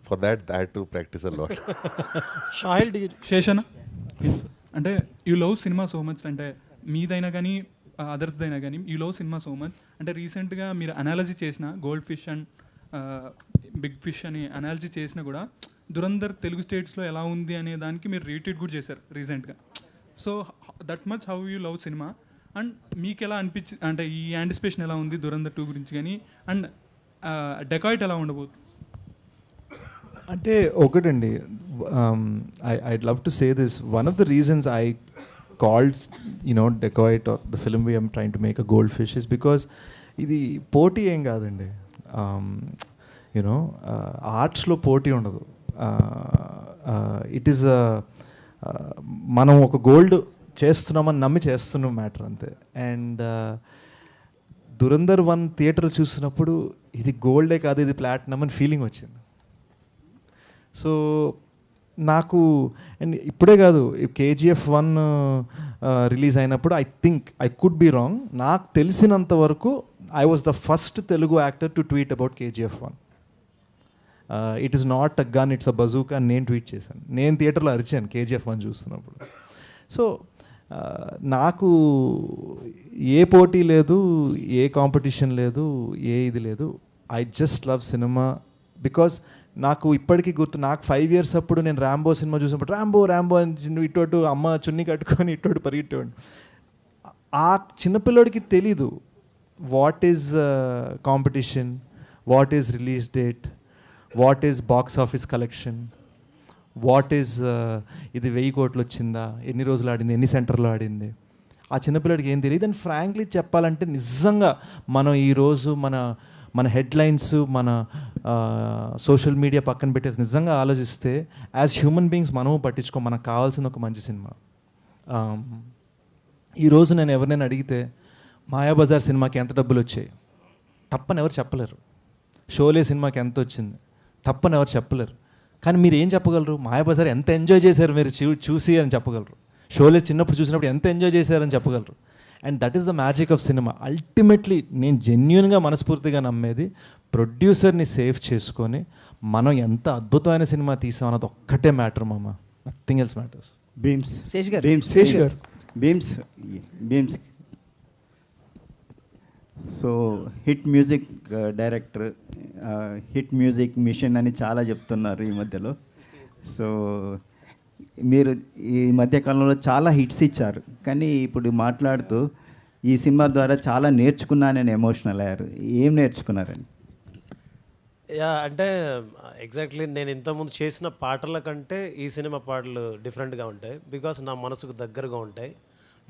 for that I had to practice a lot. శేషన అంటే you love cinema so much, అంటే మీదైనా కానీ అదర్స్దైనా కానీ you love cinema so much. అంటే రీసెంట్గా మీరు అనాలజీ చేసిన gold fish and big fish అని అనాలజీ చేసినా కూడా దురంధర్ తెలుగు స్టేట్స్లో ఎలా ఉంది అనే దానికి మీరు రీట్వీట్ కూడా చేశారు రీసెంట్గా. So that much how you love cinema and మీకు ఎలా అనిపించి అంటే ఈ యాంటిసిపేషన్ ఎలా ఉంది దురంధర్ 2 గురించి కానీ, అండ్ డెకాయిట్ ఎలా ఉండబోతుంది? అంటే ఒకటండి, I'd love to say this, one of the reasons I called dacoit or the film we're trying to make a gold fish is because ఇది పోటీ ఏం కాదండి. యూనో ఆర్ట్స్లో పోటీ ఉండదు. ఇట్ ఈస్ మనం ఒక గోల్డ్ చేస్తున్నామని నమ్మి చేస్తున్నాం మ్యాటర్ అంతే. అండ్ దురంధర్ 1 థియేటర్ చూసినప్పుడు ఇది గోల్డే కాదు ఇది ప్లాటినం అని ఫీలింగ్ వచ్చింది. సో నాకు అండ్ ఇప్పుడే కాదు, KGF 1 రిలీజ్ అయినప్పుడు I think I could be wrong, నాకు తెలిసినంత వరకు I was the first Telugu actor to tweet about KGF 1. It is not a gun, it's a bazooka అని నేను ట్వీట్ చేశాను. నేను థియేటర్లో అరిచాను KGF 1 చూస్తున్నప్పుడు. సో నాకు ఏ పోటీ లేదు, ఏ కాంపిటీషన్ లేదు, ఏ ఇది లేదు. I just love cinema because నాకు ఇప్పటికీ గుర్తు, నాకు 5 years అప్పుడు నేను ర్యాంబో సినిమా చూసినప్పుడు ర్యాంబో అని ఇటు అమ్మ చున్నీ కట్టుకొని ఇటు పరిగెట్టేవాడిని. ఆ చిన్నపిల్లడికి తెలీదు what is competition, what is release date, what is box office collection, what is ఇది 1000 కోట్లు వచ్చిందా, ఎన్ని రోజులు ఆడింది, ఎన్ని సెంటర్లో ఆడింది. ఆ చిన్నపిల్లడికి ఏం తెలియదు. అండ్ ఫ్రాంక్లీ చెప్పాలంటే నిజంగా మనం ఈరోజు మన హెడ్లైన్స్, మన సోషల్ మీడియా పక్కన పెట్టేసి నిజంగా ఆలోచిస్తే యాజ్ హ్యూమన్ బీయింగ్స్ మనము పట్టించుకో, మనకు కావాల్సిన ఒక మంచి సినిమా. ఈరోజు నేను ఎవరినైనా అడిగితే మాయాబజార్ సినిమాకి ఎంత డబ్బులు వచ్చాయి తప్పని ఎవరు చెప్పలేరు. షోలే సినిమాకి ఎంత వచ్చింది తప్పని ఎవరు చెప్పలేరు. కానీ మీరు ఏం చెప్పగలరు? మాయాబజార్ ఎంత ఎంజాయ్ చేశారు మీరు చూసి అని చెప్పగలరు. షోలే చిన్నప్పుడు చూసినప్పుడు ఎంత ఎంజాయ్ చేశారని చెప్పగలరు. And that is the magic of cinema. Ultimately నేను జెన్యున్గా మనస్ఫూర్తిగా నమ్మేది ప్రొడ్యూసర్ని సేవ్ చేసుకొని మనం ఎంత అద్భుతమైన సినిమా తీసాం అన్నది ఒక్కటే మ్యాటర్ మామ, nothing else matters. Bheems so hit music director, hit music machine అని చాలా చెప్తున్నారు ఈ మధ్యలో. సో మీరు ఈ మధ్యకాలంలో చాలా హిట్స్ ఇచ్చారు, కానీ ఇప్పుడు మాట్లాడుతూ ఈ సినిమా ద్వారా చాలా నేర్చుకున్నానని ఎమోషనల్ అయ్యారు. ఏం నేర్చుకున్నారని? అంటే ఎగ్జాక్ట్లీ నేను ఇంతకుముందు చేసిన పాటల కంటే ఈ సినిమా పాటలు డిఫరెంట్గా ఉంటాయి. బికాస్ నా మనసుకు దగ్గరగా ఉంటాయి.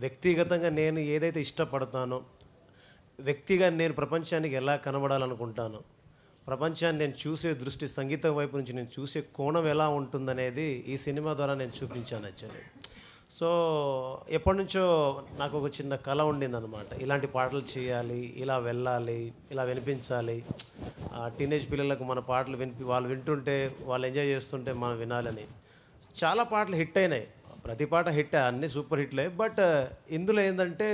వ్యక్తిగతంగా నేను ఏదైతే ఇష్టపడతానో, వ్యక్తిగా నేను ప్రపంచానికి ఎలా కనబడాలనుకుంటానో, ప్రపంచాన్ని నేను చూసే దృష్టి, సంగీతం వైపు నుంచి నేను చూసే కోణం ఎలా ఉంటుందనేది ఈ సినిమా ద్వారా నేను చూపించాను యాక్చువల్లీ. సో ఎప్పటి నుంచో నాకు ఒక చిన్న కళ ఉండిందనమాట, ఇలాంటి పాటలు చేయాలి, ఇలా వెళ్ళాలి, ఇలా వినిపించాలి, టీనేజ్ పిల్లలకు మన పాటలు వాళ్ళు వింటుంటే, వాళ్ళు ఎంజాయ్ చేస్తుంటే మనం వినాలని. చాలా పాటలు హిట్ అయినాయి, ప్రతి పాట హిట్, అన్నీ సూపర్ హిట్లే. బట్ ఇందులో ఏంటంటే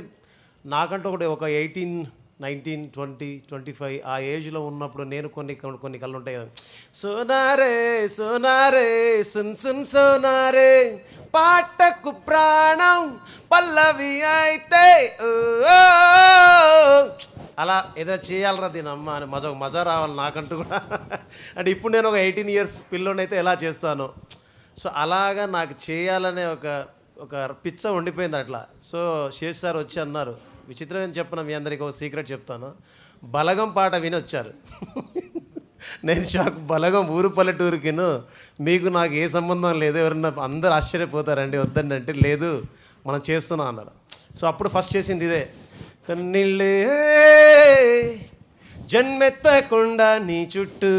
నాకంటూ ఒక 18, 19, 20, 25 ఆ ఏజ్లో ఉన్నప్పుడు నేను కొన్ని కళ్ళు ఉంటాయి కదా, సోనారే సోనారే సున్ సున్ సోనారే పాటకు ప్రాణం పల్లవి అయితే అలా ఏదో చేయాలరా దీని అమ్మ అని మజా రావాలి నాకంటూ కూడా. అంటే ఇప్పుడు నేను ఒక 18 years పిల్లోనైతే ఎలా చేస్తాను, సో అలాగా నాకు చేయాలనే ఒక పిచ్చ ఉండిపోయింది అట్లా. సో శేష్ సార్ వచ్చి అన్నారు, విచిత్రమైన చెప్పిన మీ అందరికీ ఒక సీక్రెట్ చెప్తాను, బలగం పాట విని వచ్చారు. నేను షాక్. బలగం ఊరు పల్లెటూరుకిను మీకు నాకు ఏ సంబంధం లేదు, ఎవరన్నా అందరు ఆశ్చర్యపోతారండి వద్దండి అంటే, లేదు మనం చేస్తున్నాం అన్నారు. సో అప్పుడు ఫస్ట్ చేసింది ఇదే. కన్నీళ్ళే జన్మెత్తకుండా నీ చుట్టూ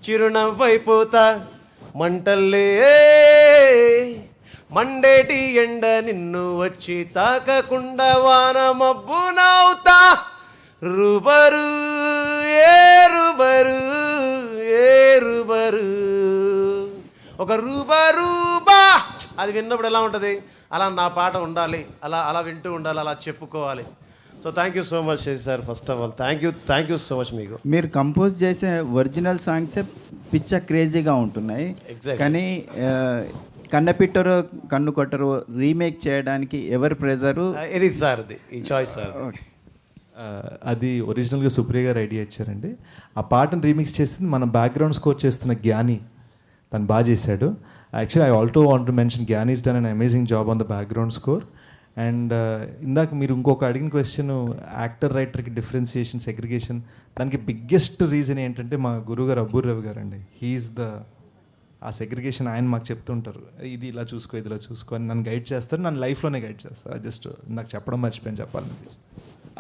చిరునవ్వైపోతా, మంటల్లే మండేటి ఎండ నిన్ను వచ్చి తాకకుండా వాన మబ్బు నవ్వుతా, రుబరు ఏరుబరు ఏరుబరు, ఒక రూబరూబా. అది విన్నప్పుడు ఎలా ఉంటుంది, అలా నా పాట ఉండాలి, అలా అలా వింటూ ఉండాలి, అలా చెప్పుకోవాలి. So thank you so much Sesh sir. First of all thank you so much. మీకు మీరు కంపోజ్ చేసే ఒరిజినల్ సాంగ్సే పిచ్చ క్రేజీగా ఉంటున్నాయి. కానీ కన్నపిట్టరు కన్ను కొట్టరు రీమేక్ చేయడానికి ఎవరి ప్రెజరు? ఇది సార్, ఈ చాయిస్ సార్. అది ఒరిజినల్గా సుప్రియ గారు ఐడియా ఇచ్చారండి. ఆ పాటను రీమిక్స్ చేసింది మన బ్యాక్గ్రౌండ్ స్కోర్ చేస్తున్న జ్ఞాని, తను బాగా చేశాడు. Actually I also want to mention Gnani is done an amazing job on the background score. And ఇందాక మీరు ఇంకొక అడిగిన క్వశ్చన్, యాక్టర్ రైటర్కి డిఫరెన్సియేషన్ సెగ్రిగేషన్, దానికి బిగ్గెస్ట్ రీజన్ ఏంటంటే మా గురువుగారు అబ్బూర్ రవి గారు అండి. హీఈస్ ద ఆ సెగ్రిగేషన్ ఆయన మాకు చెప్తుంటారు, ఇది ఇలా చూసుకో ఇది ఇలా చూసుకో అని నన్ను గైడ్ చేస్తారు, నన్ను లైఫ్లోనే గైడ్ చేస్తారు. జస్ట్ నాకు చెప్పడం మర్చిపోయాను చెప్పాలి.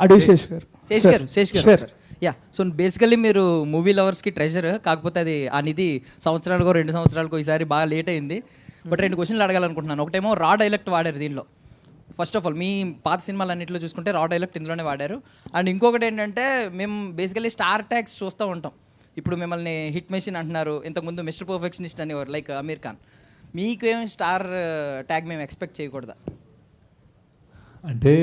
అడుగు శేష్ గారు. శేష్ గారు సార్. యా, సో బేసికల్లీ మీరు మూవీ లవర్స్కి ట్రెజర్, కాకపోతే అది ఆ నిధి సంవత్సరాలకో 2 సంవత్సరాలకో ఈసారి బాగా లేట్ అయింది. బట్ 2 క్వశ్చన్లు అడగాలనుకుంటున్నాను. ఒకటేమో రా డైలెక్ట్ వాడారు దీనిలో. ఫస్ట్ ఆఫ్ ఆల్ మీ పాత సినిమాలు అన్నింటిలో చూసుకుంటే రా డైలెక్ట్ ఇందులోనే వాడారు. అండ్ ఇంకొకటి ఏంటంటే మేము బేసికలీ స్టార్ ట్యాగ్స్ చూస్తూ ఉంటాం. ఇప్పుడు మిమ్మల్ని హిట్ మెషిన్ అంటున్నారు, ఇంతకుముందు మిస్టర్ పర్ఫెక్షనిస్ట్ అనేవారు లైక్ అమీర్ ఖాన్. మీకు ఏం స్టార్ ట్యాగ్ మేము ఎక్స్పెక్ట్ చేయకూడదా? అంటే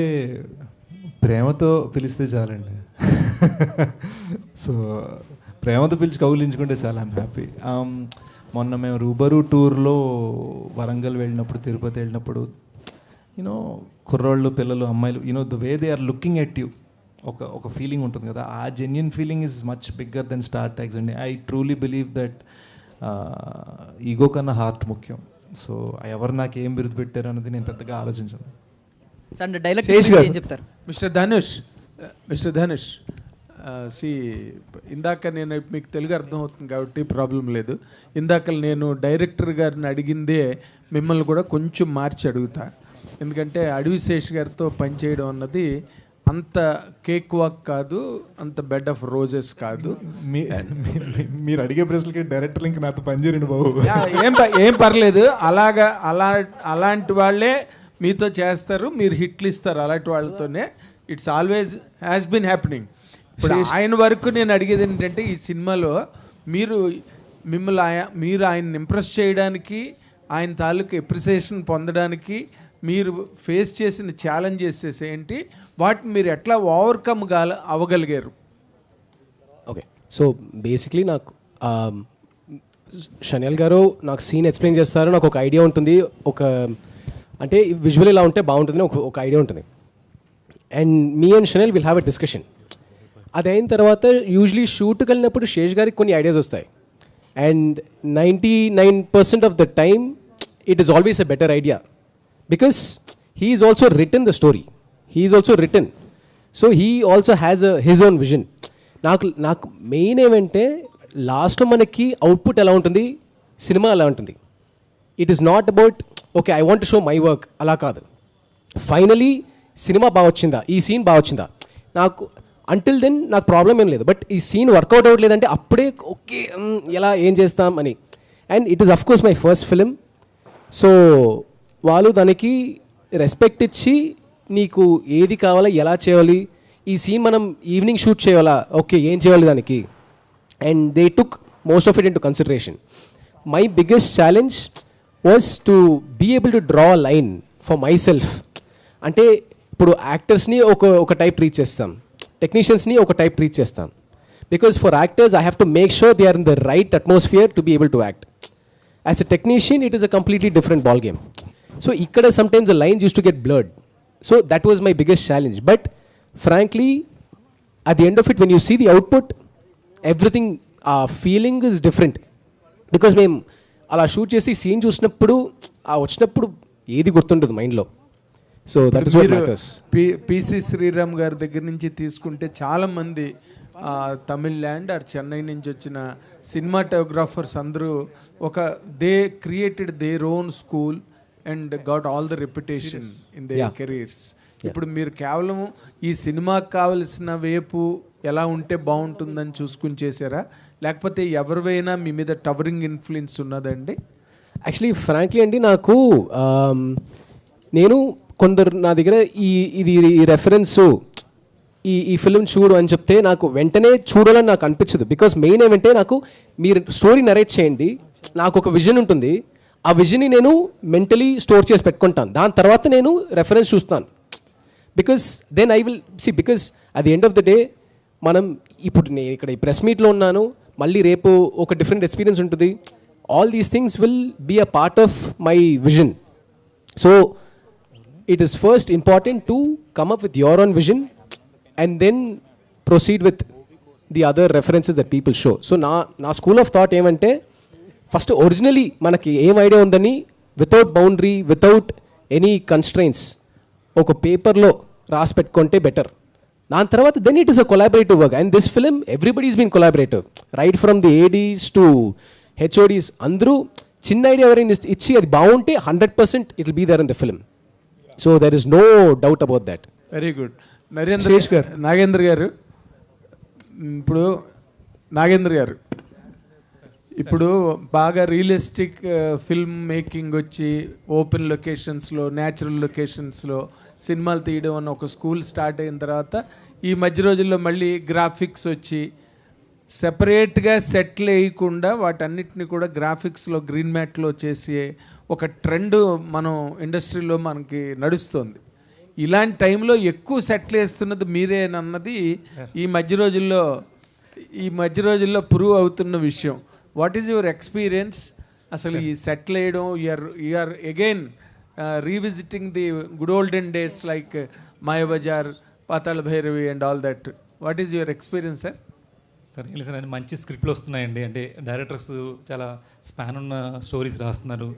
ప్రేమతో పిలిస్తే చాలండి. సో ప్రేమతో పిలిచి కౌలించుకుంటే చాలా ఐమ్ హ్యాపీ. మొన్న మేము రూబరు టూర్లో వరంగల్ వెళ్ళినప్పుడు, తిరుపతి వెళ్ళినప్పుడు, యూనో కుర్రోళ్ళు పిల్లలు అమ్మాయిలు, you know the way they are looking at you, ఒక ఫీలింగ్ ఉంటుంది కదా, ఆ genuine feeling is much bigger than star tags అండి. I truly believe that ego కన్నా హార్ట్ ముఖ్యం. సో ఎవరు నాకు ఏం బిరుదు పెట్టారు అన్నది నేను పెద్దగా ఆలోచించాను. ఏం చెప్తారు? మిస్టర్ ధనుష్ సి, ఇందాక నేను మీకు తెలుగు అర్థమవుతుంది కాబట్టి ప్రాబ్లం లేదు. ఇందాక నేను డైరెక్టర్ గారిని అడిగిందే మిమ్మల్ని కూడా కొంచెం మార్చి అడుగుతా. ఎందుకంటే అడవి శేష్ గారితో పనిచేయడం అన్నది అంత కేక్ వాక్ కాదు, అంత బెడ్ ఆఫ్ రోజెస్ కాదు. మీరు అడిగే ప్రశ్నలకి డైరెక్టర్ ఇంకా నాతో పనిచేయండి బాబు. ఏం పర్లేదు, అలాంటి వాళ్ళే మీతో చేస్తారు, మీరు హిట్లు ఇస్తారు అలాంటి వాళ్ళతోనే. It's always has been happening. ఇప్పుడు ఆయన వరకు నేను అడిగేది ఏంటంటే, ఈ సినిమాలో మీరు ఆయన్ని ఇంప్రెస్ చేయడానికి, ఆయన తాలూకు ఎప్రిసియేషన్ పొందడానికి మీరు ఫేస్ చేసిన ఛాలెంజెస్ ఏంటి, వాటిని మీరు ఎట్లా ఓవర్కమ్ అవ్వగలిగారు? ఓకే, సో బేసిక్లీ నాకు షనియల్ గారు నాకు సీన్ ఎక్స్ప్లెయిన్ చేస్తారు, నాకు ఒక ఐడియా ఉంటుంది, అంటే విజువల్ ఇలా ఉంటే బాగుంటుంది ఒక ఐడియా ఉంటుంది. And me and Shaniel will have a discussion. అది అయిన తర్వాత యూజువలీ షూట్కి వెళ్ళినప్పుడు శేష్ గారికి కొన్ని ఐడియాస్ వస్తాయి. And 99% of the time it is always a better idea, because he is also written the story, so he also has his own vision. నాకు main ఏమంటే last మనకి అవుట్పుట్ ఎలా ఉంటుంది, సినిమా ఎలా ఉంటుంది. It is not about okay I want to show my work, అలా కాదు. Finally cinema బాగా వచ్చిందా, ఈ సీన్ బాగా వచ్చిందా, నాకు అంటిల్ దెన్ నాకు ప్రాబ్లం ఏం లేదు. బట్ ఈ సీన్ వర్కౌట్ అవ్వట్లేదంటే అప్పుడే ఓకే ఎలా ఏం చేస్తాం అని. And it is of course my first film, so వాళ్ళు దానికి రెస్పెక్ట్ ఇచ్చి నీకు ఏది కావాలా, ఎలా చేయాలి, ఈ సీన్ మనం ఈవినింగ్ షూట్ చేయాలా, ఓకే ఏం చేయాలి దానికి. And they took most of it into consideration. My biggest challenge was to be able to draw a line for myself. అంటే ఇప్పుడు యాక్టర్స్ని ఒక టైప్ ట్రీట్ చేస్తాం, టెక్నీషియన్స్ని ఒక టైప్ ట్రీట్ చేస్తాం. Because for actors I have to make sure they are in the right atmosphere to be able to act. As a technician it is a completely different ball game. So ikkada sometimes the lines used to get blurred. So that was my biggest challenge. But frankly, at the end of it, when you see the output, everything, feeling is different. Because మేము అలా shoot చేసి scene చూసినప్పుడు వచ్చినప్పుడు ఏది గుర్తుండదు మైండ్లో. So that is what matters. P C Sreeram గారి దగ్గర నుంచి తీసుకుంటే చాలామంది తమిళ్ ల్యాండ్ ఆర్ చెన్నై నుంచి వచ్చిన సినిమాటోగ్రాఫర్స్ అందరూ they created their own school and got all the reputation in there careers. ఇప్పుడు మీరు కేవలం ఈ సినిమాకి కావలసిన వేపు ఎలా ఉంటే బాగుంటుందని చూసుకుని చేశారా, లేకపోతే ఎవరివైనా మీ మీద టవరింగ్ ఇన్ఫ్లుయెన్స్ ఉన్నదండి? యాక్చువల్లీ ఫ్రాంక్లీ అండి, నాకు నేను కొందరు నా దగ్గర ఇది రెఫరెన్స్ ఈ ఫిల్మ్ చూడు అని చెప్తే నాకు వెంటనే చూడాలని నాకు అనిపించదు. బికాస్ మెయిన్ ఏమంటే నాకు మీరు స్టోరీ నరేట్ చేయండి, నాకు ఒక విజన్ ఉంటుంది, ఆ విజన్ని నేను మెంటలీ స్టోర్ చేసి పెట్టుకుంటాను, దాని తర్వాత నేను రెఫరెన్స్ చూస్తాను. Because then I will because at the end of the day మనం ఇప్పుడు నేను ఇక్కడ ఈ ప్రెస్ మీట్లో ఉన్నాను, మళ్ళీ రేపు ఒక డిఫరెంట్ ఎక్స్పీరియన్స్ ఉంటుంది. All these things will be a part of my vision. So it is first important to come up with your own vision and then proceed with the other references that people show. So na school of thought ఏమంటే first originally మనకి ఏం idea ఉందని without boundary without any constraints ఒక పేపర్లో రాసి పెట్టుకుంటే better. దాని తర్వాత then it is a collaborative work. And this film everybody is been collaborative, right from the ADs to HODs. అందరూ చిన్న ఐడియా ఎవరైనా ఇచ్చి అది బాగుంటే 100% it will be there in the film. So there is no doubt about that. Very good. Nagendra garu ఇప్పుడు ఇప్పుడు బాగా realistic film making వచ్చి ఓపెన్ లొకేషన్స్లో న్యాచురల్ లొకేషన్స్లో సినిమాలు తీయడం అన్న ఒక స్కూల్ స్టార్ట్ అయిన తర్వాత ఈ మధ్య రోజుల్లో మళ్ళీ గ్రాఫిక్స్ వచ్చి సెపరేట్గా సెట్లు వేయకుండా వాటన్నిటిని కూడా గ్రాఫిక్స్లో గ్రీన్ మ్యాట్లో చేసే ఒక ట్రెండ్ మనం ఇండస్ట్రీలో మనకి నడుస్తుంది. ఇలాంటి టైంలో ఎక్కువ సెట్లు వేస్తున్నది మీరేనన్నది ఈ మధ్య రోజుల్లో ప్రూవ్ అవుతున్న విషయం. What is your experience? అసలు ఈ సెట్లు వేయడం you're again revisiting the good olden days like Mayabazar, Pathala Bhairavi and all that. What is your experience sir? Sir ఏం సార్, మంచి స్క్రిప్ట్లు వస్తున్నాయండి. అంటే డైరెక్టర్స్ చాలా స్పాన్ ఉన్న స్టోరీస్ రాస్తున్నారు.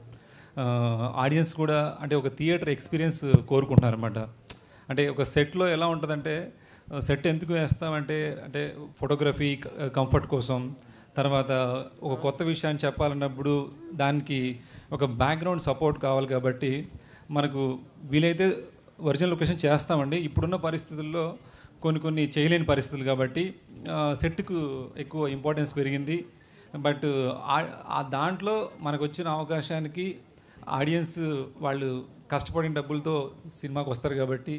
ఆడియన్స్ కూడా అంటే ఒక థియేటర్ ఎక్స్పీరియన్స్ కోరుకుంటున్నారు అనమాట. అంటే ఒక సెట్లో ఎలా ఉంటుందంటే, సెట్ ఎందుకు వేస్తామంటే అంటే ఫోటోగ్రఫీ కంఫర్ట్ కోసం, తర్వాత ఒక కొత్త విషయాన్ని చెప్పాలన్నప్పుడు దానికి ఒక బ్యాక్గ్రౌండ్ సపోర్ట్ కావాలి. కాబట్టి మనకు వీలైతే ఒరిజినల్ లొకేషన్ చేస్తామండి. ఇప్పుడున్న పరిస్థితుల్లో కొన్ని చేయలేని పరిస్థితులు కాబట్టి సెట్కు ఎక్కువ ఇంపార్టెన్స్ పెరిగింది. బట్ ఆ దాంట్లో మనకు వచ్చిన అవకాశానికి ఆడియన్స్ వాళ్ళు కష్టపడిన డబ్బులతో సినిమాకి వస్తారు కాబట్టి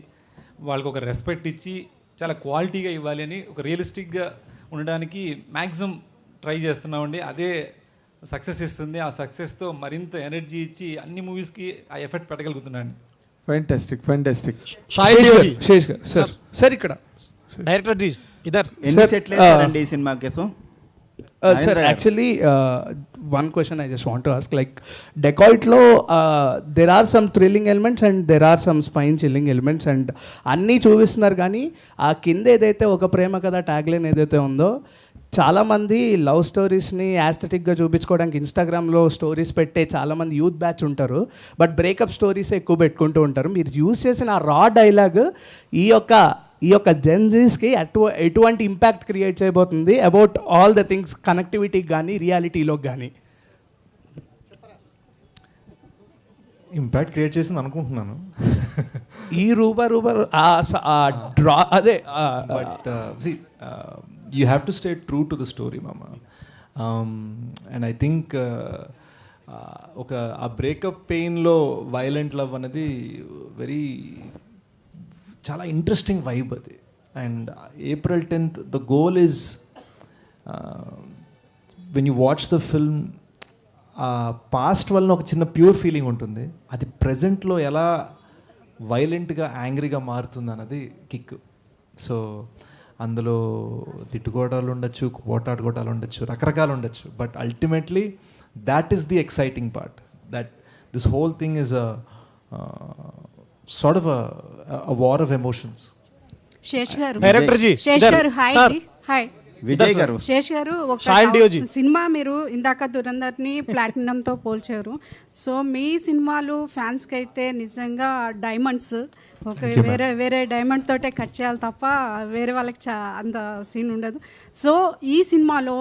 వాళ్ళకి ఒక రెస్పెక్ట్ ఇచ్చి చాలా క్వాలిటీగా ఇవ్వాలి అని ఒక రియలిస్టిక్గా ఉండడానికి మ్యాక్సిమం ట్రై చేస్తున్నామండి. అదే సక్సెస్ ఇస్తుంది. ఆ సక్సెస్తో మరింత ఎనర్జీ ఇచ్చి అన్ని మూవీస్కి ఆ ఎఫెక్ట్ పెట్టగలుగుతున్నాను. ఫ్యాంటాస్టిక్. శేష్ గారు సార్ ఇక్కడ డైరెక్టర్ జీ ఇదర్ ఎన్ని సెట్లు వేస్తారండి ఈ సినిమా కోసం? Sir, actually, one question I just want to ask, like Dacoit-lo, there are some thrilling elements and there are some spine-chilling elements, and అన్నీ చూపిస్తున్నారు. కానీ ఆ కింద ఏదైతే ఒక ప్రేమ కథ ట్యాగ్లైన్ ఏదైతే ఉందో, చాలామంది లవ్ స్టోరీస్ని యాస్థెటిక్గా చూపించుకోవడానికి ఇన్స్టాగ్రామ్లో స్టోరీస్ పెట్టే చాలామంది యూత్ బ్యాచ్ ఉంటారు. బట్ బ్రేకప్ స్టోరీస్ ఎక్కువ పెట్టుకుంటూ ఉంటారు. మీరు యూజ్ చేసిన ఆ రా డైలాగ్ ఈ యొక్క జెన్జీస్కి ఎటువంటి ఇంపాక్ట్ క్రియేట్ చేయబోతుంది అబౌట్ ఆల్ ద థింగ్స్, కనెక్టివిటీకి కానీ రియాలిటీలోకి కానీ? ఇంపాక్ట్ క్రియేట్ చేసింది అనుకుంటున్నాను. ఈ రూబర్ డ్రా అదే. But you have to stay true to the story, mama. And I think ఒక ఆ బ్రేకప్ పెయిన్లో వైలెంట్ లవ్ అనేది చాలా ఇంట్రెస్టింగ్ వైబ్ అది. And April 10th the goal is when you watch the film, past వల్ల ఒక చిన్న pure feeling ఉంటుంది, అది ప్రజెంట్లో ఎలా వైలెంట్గా యాంగ్రీగా మారుతుంది అన్నది కిక్. సో అందులో తిట్టుకోవడాలు ఉండొచ్చు, పోటాడుకోవడాలు ఉండొచ్చు, రకరకాలు ఉండొచ్చు. But ultimately that is the exciting part, that this whole thing is sort of a war of emotions. Sesh garu, director G, Sesh గారు హాయ్. హాయ్ విజయ్ గారు. శేష్ గారు, షాయిల్ డియోజీ. సినిమా మీరు ఇందాక దురంధర్ని ప్లాటినంతో పోల్చారు. సో మీ సినిమాలు ఫ్యాన్స్కి అయితే నిజంగా డైమండ్స్. ఒక వేరే డైమండ్ తోటే కట్ చేయాలి తప్ప వేరే వాళ్ళకి అంత సీన్ ఉండదు. సో ఈ సినిమాలో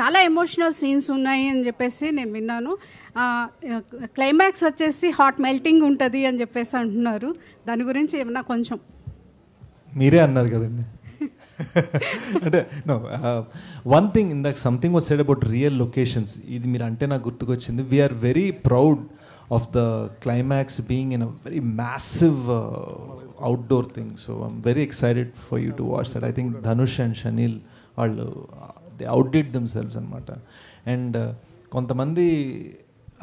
చాలా ఎమోషనల్ సీన్స్ ఉన్నాయి అని చెప్పేసి నేను విన్నాను. క్లైమాక్స్ వచ్చేసి హాట్ మెల్టింగ్ ఉంటుంది అని చెప్పేసి అంటున్నారు. దాని గురించి ఏమన్నా కొంచెం మీరే అన్నారు కదండి. అంటే నో వన్ థింగ్ ఇందాక something was said about real locations. ఇది మీరు అంటే నాకు గుర్తుకొచ్చింది. We're very proud of the climax being in a very massive outdoor thing. So I'm very excited for you to watch that. I think Dhanush and Shaneil వాళ్ళు they outdid themselves అనమాట. And కొంతమంది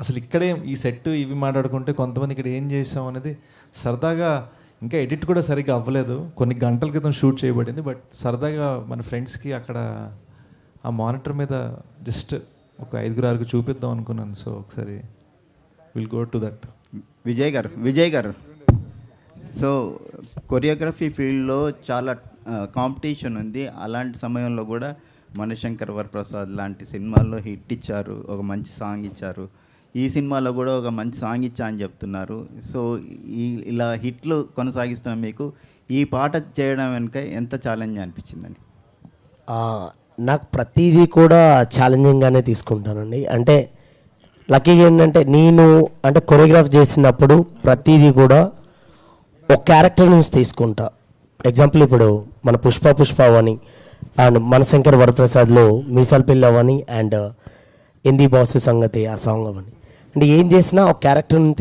అసలు ఇక్కడే ఈ సెట్ ఇవి మాట్లాడుకుంటే కొంతమంది ఇక్కడ ఏం చేసాం అనేది సరదాగా, ఇంకా ఎడిట్ కూడా సరిగ్గా అవ్వలేదు, కొన్ని గంటల క్రితం షూట్ చేయబడింది. బట్ సరదాగా మన ఫ్రెండ్స్కి అక్కడ ఆ మానిటర్ మీద జస్ట్ ఒక 5-6 చూపిద్దాం అనుకున్నాను. సో ఒకసారి will go to that. Vijay గారు, సో కొరియోగ్రఫీ ఫీల్డ్లో చాలా కాంపిటీషన్ ఉంది. అలాంటి సమయంలో కూడా మనశంకర్ వరప్రసాద్ లాంటి సినిమాల్లో హిట్ ఇచ్చారు, ఒక మంచి సాంగ్ ఇచ్చారు. ఈ సినిమాలో కూడా ఒక మంచి సాంగ్ ఇచ్చా అని చెప్తున్నారు. సో ఇలా హిట్లు కొనసాగిస్తున్న మీకు ఈ పాట చేయడం వెనుక ఎంత ఛాలెంజ్ అనిపించిందండి? నాకు ప్రతిదీ కూడా ఛాలెంజింగ్గానే తీసుకుంటానండి. అంటే లక్కీగా ఏంటంటే నేను అంటే కొరియోగ్రాఫ్ చేసినప్పుడు ప్రతిదీ కూడా ఒక క్యారెక్టర్ నుంచి తీసుకుంటా. ఎగ్జాంపుల్ ఇప్పుడు మన పుష్ప అవని అండ్ మనశంకర్ వరప్రసాద్లో మీసాల పిల్ల అవని అండ్ హిందీ బాసు సంగతి ఆ సాంగ్ అవని, అంటే ఏం చేసినా ఒక క్యారెక్టర్ని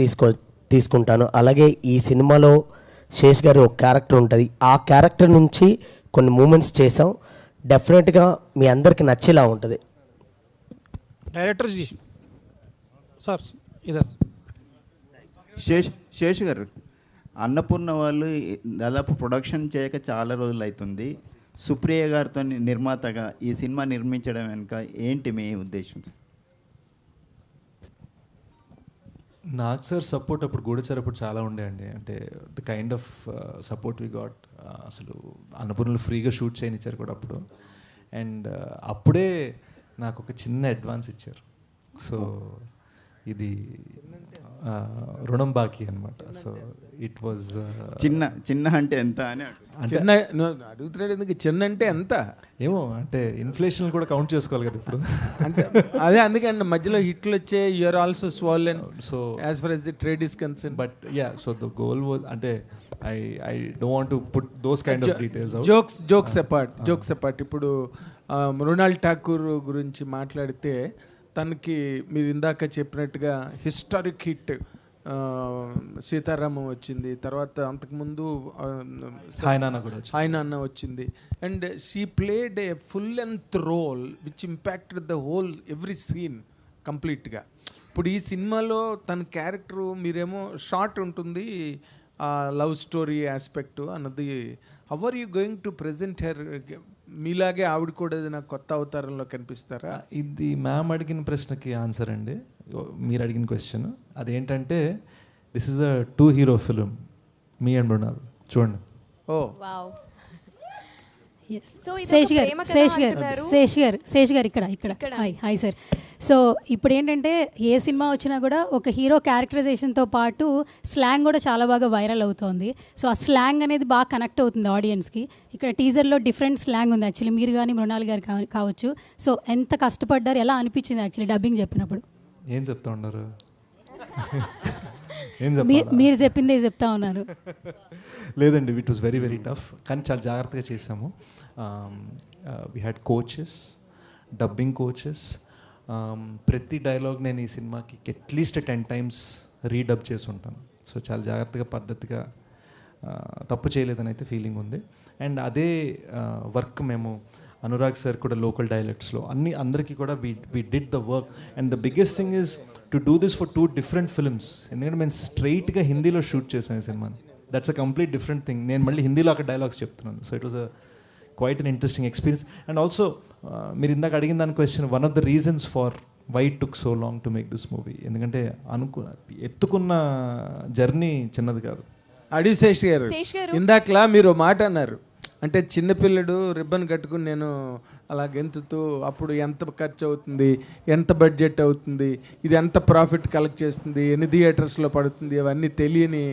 తీసుకుంటాను. అలాగే ఈ సినిమాలో శేష్ గారి ఒక క్యారెక్టర్ ఉంటుంది. ఆ క్యారెక్టర్ నుంచి కొన్ని మూమెంట్స్ చేసాం. డెఫినెట్గా మీ అందరికి నచ్చేలా ఉంటుంది. డైరెక్టర్ సార్ ఇదర్ శేష్ గారు, అన్నపూర్ణ వాళ్ళు దాదాపు ప్రొడక్షన్ చేయక చాలా రోజులు అవుతుంది. సుప్రియ గారితో నిర్మాతగా ఈ సినిమా నిర్మించడం వెనుక ఏంటి మీ ఉద్దేశం? నాకు సార్ సపోర్ట్ అప్పుడు గూఢచారి అప్పుడు చాలా ఉండే అండి. అంటే the kind of support we got. అసలు అన్నపూర్ణలో ఫ్రీగా షూట్ చేయనిచ్చారు కూడా అప్పుడు. అండ్ అప్పుడే నాకు ఒక చిన్న అడ్వాన్స్ ఇచ్చారు. సో ఇది రుణం బాకీ అనమాట. సో ఇట్ వాజ్ చిన్న అంటే ఎంత అని అడుగుతున్నాడు. ఎందుకు చిన్న అంటే ఎంత ఏమో, అంటే ఇన్ఫ్లేషన్ కూడా కౌంట్ చేసుకోవాలి కదా ఇప్పుడు. అంటే అదే అందుకండి మధ్యలో హిట్లు వచ్చే you're also swollen. So as far as the trade is concern. But yeah, so the goal was, అంటే I don't want to put those kind of details. Jokes apart ఇప్పుడు మృణాల్ ఠాకూర్ గురించి మాట్లాడితే తనకి మీరు ఇందాక చెప్పినట్టుగా హిస్టారిక్ హిట్ సీతారామం వచ్చింది. తర్వాత అంతకుముందు హాయ్ నాన్న వచ్చింది. And she played a full length role which impacted the whole every scene కంప్లీట్గా. ఇప్పుడు ఈ సినిమాలో తన క్యారెక్టరు మీరేమో షార్ట్ ఉంటుంది, లవ్ స్టోరీ ఆస్పెక్ట్ అన్నది. How are you going to present her? మీలాగే ఆవిడ కూడా నాకు కొత్త అవతారంలో కనిపిస్తారా? ఇది మ్యామ్ అడిగిన ప్రశ్నకి ఆన్సర్ అండి. మీరు అడిగిన క్వశ్చన్ అదేంటంటే, this is a 2 hero film, me and Mrunal. చూడండి. శేష్ గారు ఇక్కడ హాయ్ సార్. సో ఇప్పుడు ఏంటంటే ఏ సినిమా వచ్చినా కూడా ఒక హీరో క్యారెక్టరైజేషన్తో పాటు స్లాంగ్ కూడా చాలా బాగా వైరల్ అవుతుంది. సో ఆ స్లాంగ్ అనేది బాగా కనెక్ట్ అవుతుంది ఆడియన్స్కి. ఇక్కడ టీజర్లో డిఫరెంట్ స్లాంగ్ ఉంది యాక్చువల్లీ. మీరు కానీ మృణాల్ గారు కావచ్చు. సో ఎంత కష్టపడ్డారు, ఎలా అనిపించింది యాక్చువల్లీ డబ్బింగ్ చెప్పినప్పుడు? ఏం చెప్తా ఉన్నారు? మీరు చెప్పిందే చెప్తా ఉన్నారు. లేదండి, it was very very tough. కానీ చాలా జాగ్రత్తగా చేసాము. We had coaches, dubbing coaches. ప్రతి డైలాగ్ నేను ఈ సినిమాకి అట్లీస్ట్ 10 times రీడబ్ చేసి ఉంటాను. సో చాలా జాగ్రత్తగా పద్ధతిగా తప్పు చేయలేదని అయితే ఫీలింగ్ ఉంది. అండ్ అదే వర్క్ మేము అనురాగ్ సార్ కూడా లోకల్ డైలెక్ట్స్లో అందరికీ కూడా we did the work. And the biggest thing is to do this for 2 different films. ఎందుకంటే మేము స్ట్రైట్గా హిందీలో షూట్ చేసాం ఈ సినిమాని. That's a complete different thing. నేను మళ్ళీ హిందీలో అక్కడ డైలాగ్స్ చెప్తున్నాను. So it was a quite an interesting experience. And also మీరు ఇందాక అడిగిన దాని question, one of the reasons for why it took so long to make this movie. ఎందుకంటే ఎత్తుకున్న జర్నీ చిన్నది కాదు. శేష్ గారు ఇందాకలా మీరు మాట అన్నారు, అంటే చిన్నపిల్లడు రిబ్బన్ కట్టుకుని నేను అలా గెంతుతూ అప్పుడు ఎంత ఖర్చు అవుతుంది, ఎంత బడ్జెట్ అవుతుంది, ఇది ఎంత ప్రాఫిట్ కలెక్ట్ చేస్తుంది, ఎన్ని థియేటర్స్లో పడుతుంది, అవన్నీ తెలియని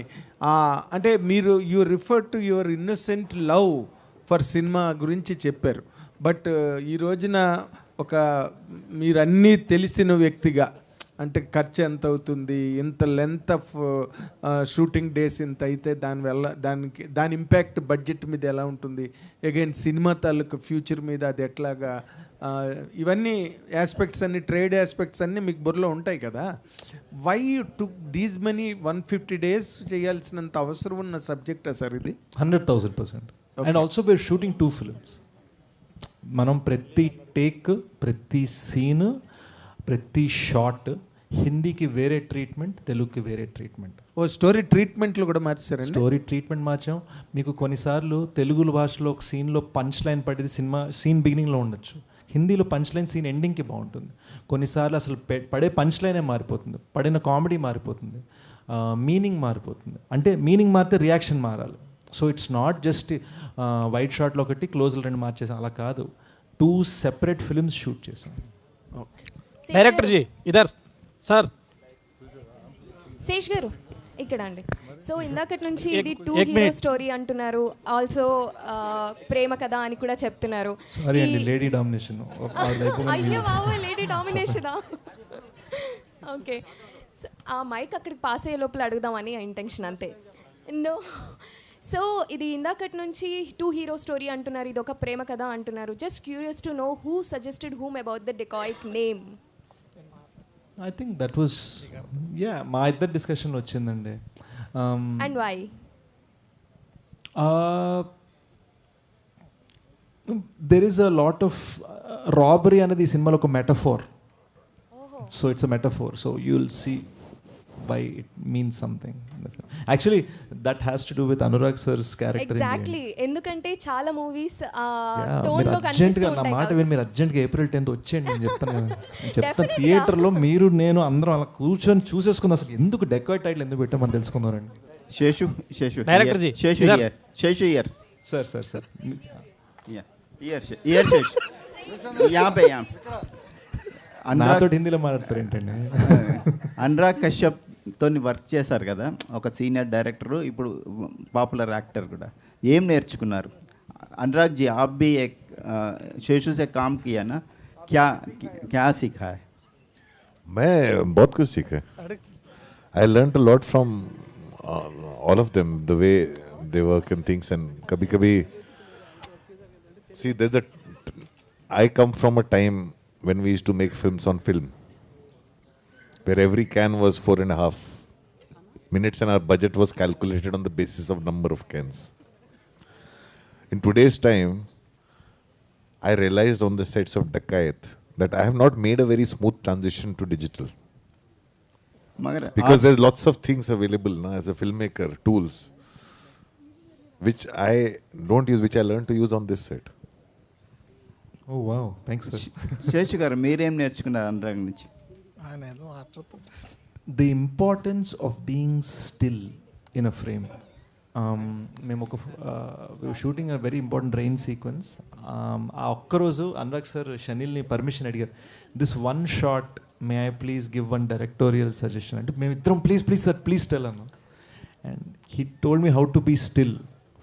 అంటే మీరు you refer to your innocent love for cinema గురించి చెప్పారు. బట్ ఈ రోజున ఒక మీరు అన్నీ తెలిసిన వ్యక్తిగా, అంటే ఖర్చు ఎంత అవుతుంది, ఇంత లెంత్ ఆఫ్ షూటింగ్ డేస్ ఇంత అయితే దానివల్ల దాని ఇంపాక్ట్ బడ్జెట్ మీద ఎలా ఉంటుంది, అగైన్ సినిమా తాలూకు ఫ్యూచర్ మీద అది ఎట్లాగా, ఇవన్నీ ఆస్పెక్ట్స్ అన్ని, ట్రేడ్ ఆస్పెక్ట్స్ అన్నీ మీకు బుర్రలో ఉంటాయి కదా. Why you took these many 150 days చేయాల్సినంత అవసరం ఉన్న సబ్జెక్టా సార్ ఇది? 100,000%. And also we're shooting 2 films. మనం ప్రతి టేక్, ప్రతి సీన్, ప్రతి షాట్ హిందీకి వేరే ట్రీట్మెంట్, తెలుగుకి వేరే ట్రీట్మెంట్. స్టోరీ ట్రీట్మెంట్లు కూడా మార్చారండి. Story treatment మార్చాం. మీకు కొన్నిసార్లు తెలుగు భాషలో ఒక సీన్లో పంచ్ లైన్ పడేది సినిమా సీన్ బిగినింగ్లో ఉండొచ్చు, హిందీలో పంచ్ లైన్ సీన్ ఎండింగ్కి బాగుంటుంది. కొన్నిసార్లు అసలు పడే పంచ్ లైనే మారిపోతుంది, పడిన కామెడీ మారిపోతుంది, మీనింగ్ మారిపోతుంది. అంటే మీనింగ్ మారితే రియాక్షన్ మారాలి. So it's not just wide షాట్లో ఒకటి, క్లోజ్లో 2 మార్చేసాం, అలా కాదు. 2 separate films షూట్ చేసాం. డైరెక్టర్ జీ ఇదర్ సార్. శేష్ గారు ఇక్కడ అండి. సో ఇందాకటి నుంచి ఇది 2 hero స్టోరీ అంటున్నారు, ఆల్సో ప్రేమ కథ అని కూడా చెప్తున్నారు. సారీ అండి, లేడీ డామినేషన్. అయ్యో బాబు, లేడీ డామినేషనా? ఓకే, ఆ మైక్ అక్కడికి పాస్ అయ్యే లోపల అడుగుదామని ఇంటెన్షన్, అంతే. నో, సో ఇది ఇందాకటి నుంచి 2 hero స్టోరీ అంటున్నారు, ఇది ఒక ప్రేమ కథ అంటున్నారు. Just curious to know who suggested whom about the dacoit name? I think that was మా ఇద్దరు డిస్కషన్ వచ్చిందండి. And why? There is a lot of robbery అనేది ఈ సినిమాలో ఒక metaphor. So it's a metaphor. So you will see why it means something. Actually that has to do with Anurag sir's character. Exactly. ఎందుకంటే చాలా movies tone లో కనిపిస్తూ ఉంటాయి. నా మాట విని మీరు అర్జెంట్ గా ఏప్రిల్ 10th వచ్చేయండి, నేను చెప్తాను థియేటర్లో మీరు నేను అందరం అలా కూర్చొని చూసేసుకుందాం. అసలు ఎందుకు డెకాయిట్ టైటిల్ ఎందుకు పెట్టామని తెలుసుకుందామండి. శేషు డైరెక్టర్ జీ, శేషు ఇయర్ సార్ ఇయర్ శేషు యాభై నాతో హిందీలో మాట్లాడతారు ఏంటండి. అనురాగ్ కశ్యప్ తోని వర్క్ చేశారు కదా, ఒక సీనియర్ డైరెక్టరు, ఇప్పుడు పాపులర్ యాక్టర్ కూడా. ఏం నేర్చుకున్నారు? अनुराग जी, आप भी एक शेषु से काम किया ना, क्या सीखा है? मैं बहुत कुछ सीखा. I learned a lot from all of them, the way they work and things. And kabhi see, I come from a time when we used to make films on film, where every can was 4.5 minutes and our budget was calculated on the basis of number of cans. In today's time, I realized on the sets of Dakayat that I have not made a very smooth transition to digital. Because there's lots of things available now as a filmmaker, tools, which I don't use, which I learned to use on this set. Oh wow, thanks sir. Seshu గారు మీరేం నేర్చుకున్నారు అనురాగ్ నుంచి? The importance of being still in a frame. మేము ఒక shooting very important rain sequence. ఆ ఒక్కరోజు Anurag sir షనిల్ని permission అడిగారు, this one shot may I please give one directorial suggestion అంటే మేము ఇద్దరం ప్లీజ్ సార్ ప్లీజ్ టెల్ అన్నాం. And he told me how to be still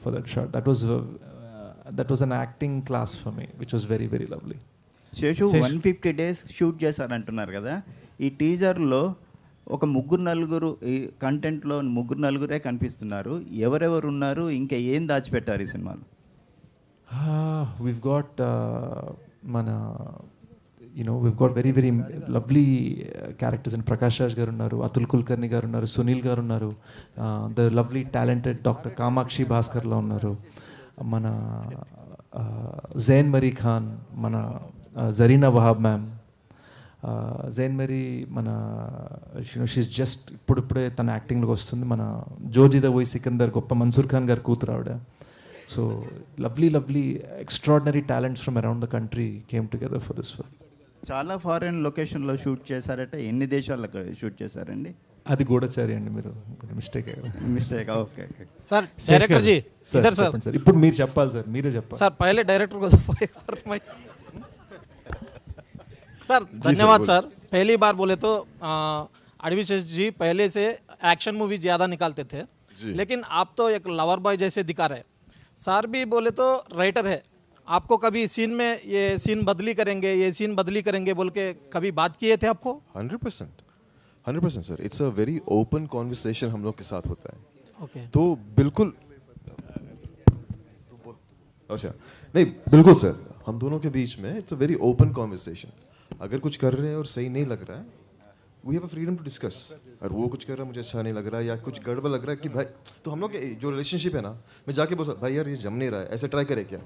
for that shot. That was an acting class for me which was very very lovely. Seshu 150 days shoot చేశారంటున్నారు కదా, ఈ టీజర్లో ఒక 3-4 ఈ కంటెంట్లో 3-4 కనిపిస్తున్నారు. ఎవరెవరు ఉన్నారు, ఇంకా ఏం దాచిపెట్టారు ఈ సినిమాలో? We've got మన we've got very very lovely characters in Prakash Raj garu unnaru, Atul Kulkarni garu unnaru, Sunil garu unnaru, the lovely talented Dr. Kamakshi Bhaskar la unnaru, mana Zain Marie Khan, mana Zarina Wahab ma'am, Zain Marie mana she's just ఇప్పుడే తన యాక్టింగ్లోకి వస్తుంది. మన జోజిదా వోయి సికందర్ గొప్ప మన్సూర్ ఖాన్ గారు కూతురు ఆవిడ. So lovely extraordinary talents from around the country came together for this film. చాలా foreign లొకేషన్లో షూట్ చేశారట, ఎన్ని దేశాల్లో షూట్ చేశారండి? అది గూఢచారి అండి, మీరు mistake mistake. Okay okay sir director ji इधर सर సార్ ఇప్పుడు మీరు చెప్పాలి సార్, మీరే చెప్పాలి. सर पहले डायरेक्टर को सर धन्यवाद सर. पहली बार बोले तो अडविशेष जी पहले से एक्शन मूवी ज़्यादा निकालते थे, लेकिन आप तो एक लवर बॉय जैसे दिखा रहे. सर भी बोले तो राइटर है, आपको कभी सीन में ये सीन बदली करेंगे, ये सीन बदली करेंगे बोल के कभी बात किए थे आपको? 100% sir. It's a very open conversation हम लोग के साथ होता है. ओके. तो बिल्कुल अच्छा नहीं, बिल्कुल सर, हम दोनों के बीच में it's a very open conversation. अगर कुछ कर रहे हैं और सही नहीं लग रहा है, we have a freedom to discuss. और वो कुछ कर रहा है मुझे अच्छा नहीं लग रहा है या कुछ गड़बड़ लग रहा है कि भाई, तो हम लोग के जो रिलेशनशिप है ना, मैं जाके बोल सकता भाई यार ये जम नहीं रहा है, ऐसे ट्राई करे क्या,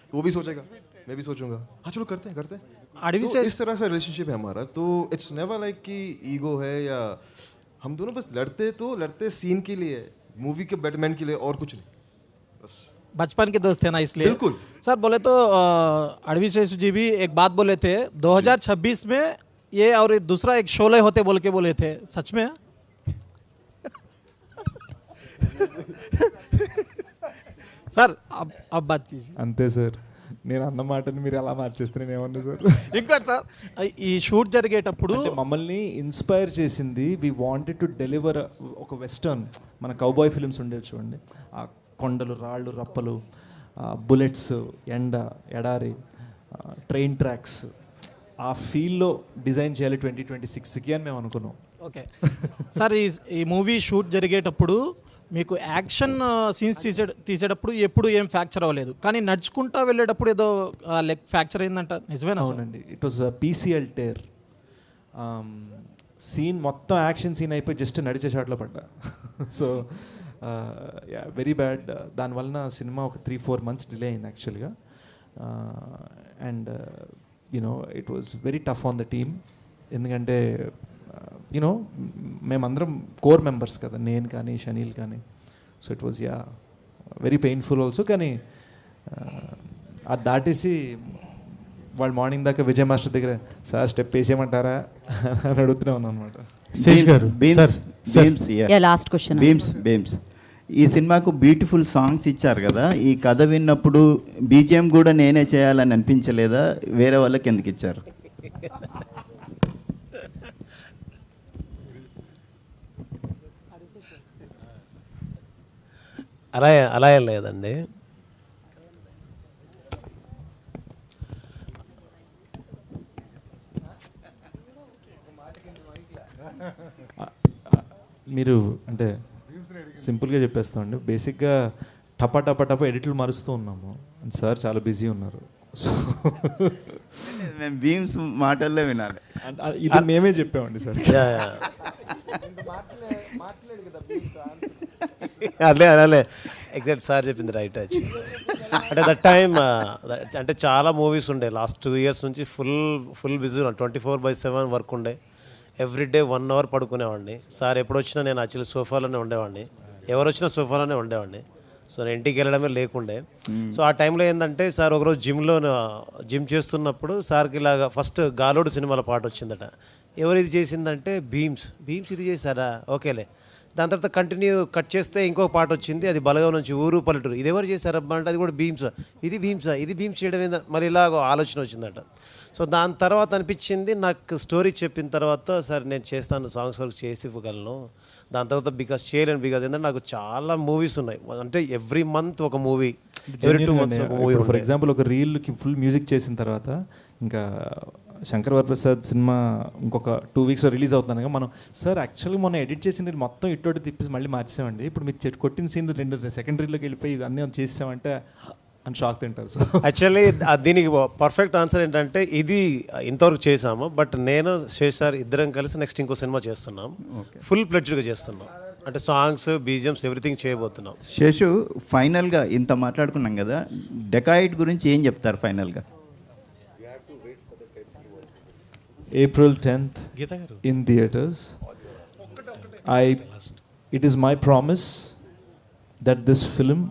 तो वो भी सोचेगा, मैं भी सोचूंगा, हाँ चलो करते हैं. तो इस तरह से रिलेशनशिप है हमारा. तो इट्स नेवर लाइक कि ईगो है या हम दोनों बस लड़ते सीन के लिए, मूवी के बैटमैन के लिए, और कुछ नहीं. बस बचपन के दोस्त थे ना इसलिए. बिल्कुल सर बोले तो अडविशेष जी भी एक बात बोले थे 2026 में ये और दूसरा एक शोले होते बोल के बोले थे, सच में? सर अब बात कीजिए. అంతే సార్, నేను అన్న మాటని మీరు అలా మార్చేస్తే ఏమన్నా సార్. ఇంకోటి సార్, ఈ షూట్ జరిగేటప్పుడు మమ్మల్ని ఇన్స్పైర్ చేసింది, వి వాంటెడ్ టు డెలివర్ ఒక వెస్టర్న్, మన కౌబాయ్ ఫిల్మ్స్ ఉండేవి చూడండి, ఆ కొండలు, రాళ్ళు, రప్పలు, బుల్లెట్స్, ఎండ, ఎడారి, ట్రైన్ ట్రాక్స్, ఆ ఫీల్డ్లో డిజైన్ చేయాలి 2026కి అని మేము అనుకున్నాం. ఓకే సార్, ఈ మూవీ షూట్ జరిగేటప్పుడు మీకు యాక్షన్ సీన్స్ తీసేటప్పుడు ఎప్పుడు ఏం ఫ్రాక్చర్ అవ్వలేదు, కానీ నడుచుకుంటా వెళ్ళేటప్పుడు ఏదో లెగ్ ఫ్రాక్చర్ అయిందంట, నిజమేనా? అవునండి, it was PCL tear. Scene మొత్తం యాక్షన్ సీన్ అయిపోయి జస్ట్ నడిచే షాట్లో పడ్డా. So very bad. దానివల్ల సినిమా ఒక 3-4 months డిలే అయింది యాక్చువల్గా. And you know it was very tough on the team, ఎందుకంటే యునో మేమందరం కోర్ మెంబర్స్ కదా, నేను కానీ షనీల్ కానీ. So it was very painful also. కానీ అది దాటేసి వాళ్ళు మార్నింగ్ దాకా విజయ్ మాస్టర్ దగ్గర సార్ స్టెప్ వేసేయమంటారా అని అడుగుతూనే ఉన్నాను అనమాట. Last question. బీమ్స్ ఈ సినిమాకు బ్యూటిఫుల్ సాంగ్స్ ఇచ్చారు కదా, ఈ కథ విన్నప్పుడు బీజిఎం కూడా నేనే చేయాలని అనిపించలేదా? వేరే వాళ్ళకి ఎందుకు ఇచ్చారు? అలా ఏం లేదండి. మీరు అంటే సింపుల్గా చెప్పేస్తామండి, బేసిక్గా టపా ఎడిట్లు మారుస్తూ ఉన్నాము, సార్ చాలా బిజీ ఉన్నారు. సో మేము బీమ్స్ మాటల్లో వినాలి, ఇది మేమే చెప్పామండి సార్. అదే ఎగ్జాక్ట్ సార్ చెప్పింది రైట్. అంటే దట్ టైమ్ అంటే చాలా మూవీస్ ఉండే, లాస్ట్ 2 years నుంచి ఫుల్ బిజీ 24/7 వర్క్ ఉండే. Everyday 1 hour పడుకునేవాడిని. సార్ ఎప్పుడు వచ్చినా నేను యాక్చువల్లీ సోఫాలోనే ఉండేవాడిని, ఎవరు వచ్చినా సోఫాలోనే ఉండేవాడిని. సో నేను ఇంటికి వెళ్ళడమే లేకుండే. సో ఆ టైంలో ఏంటంటే సార్ ఒకరోజు జిమ్ చేస్తున్నప్పుడు సార్కి ఇలాగా ఫస్ట్ గాలోడు సినిమాలో పాట వచ్చిందట. ఎవరు ఇది చేసిందంటే భీమ్స్ ఇది చేశారా, ఓకేలే. దాని తర్వాత కంటిన్యూ కట్ చేస్తే ఇంకొక పాట వచ్చింది, అది బలగం నుంచి ఊరు పల్లెటూరు. ఇది ఎవరు చేశారబ్బా అంటే అది కూడా భీమ్స్. ఇది భీమ్స్ చేయడం ఏందా, మరి ఇలాగ ఆలోచన వచ్చిందట. సో దాని తర్వాత అనిపించింది నాకు, స్టోరీ చెప్పిన తర్వాత సార్ నేను చేస్తాను, సాంగ్స్ వరకు చేసి ఇవ్వగలను. దాని తర్వాత బికాస్ ఏంటంటే నాకు చాలా మూవీస్ ఉన్నాయి, అంటే ఎవ్రీ మంత్ ఒక మూవీ, ఎవ్రీ 2 months ఒక మూవీ. ఫర్ ఎగ్జాంపుల్ ఒక రీల్కి ఫుల్ మ్యూజిక్ చేసిన తర్వాత ఇంకా శంకర్ వరప్రసాద్ సినిమా ఇంకొక 2 weeks రిలీజ్ అవుతున్నాను, మనం సార్ యాక్చువల్గా మొన్న ఎడిట్ చేసిన మొత్తం ఇట్టోటి తిప్పేసి మళ్ళీ మార్చామండి, ఇప్పుడు మీరు కొట్టిన సీన్ 2 సెకండరీలోకి వెళ్ళిపోయి అన్నీ చేసామంటే అని షాక్ తింటారు. సో యాక్చువల్లీ దీనికి పర్ఫెక్ట్ ఆన్సర్ ఏంటంటే ఇది ఇంతవరకు చేసాము, బట్ నేను శేషార్ ఇద్దరం కలిసి నెక్స్ట్ ఇంకో సినిమా చేస్తున్నాం, ఫుల్ ప్లెడ్జ్డ్గా చేస్తున్నాం. అంటే సాంగ్స్, బీజిఎమ్స్ ఎవ్రీథింగ్ చేయబోతున్నాం. శేషు, ఫైనల్గా ఇంత మాట్లాడుకున్నాం కదా, డెకాయిడ్ గురించి ఏం చెప్తారు ఫైనల్గా? April 10th in theaters. It is my promise that this film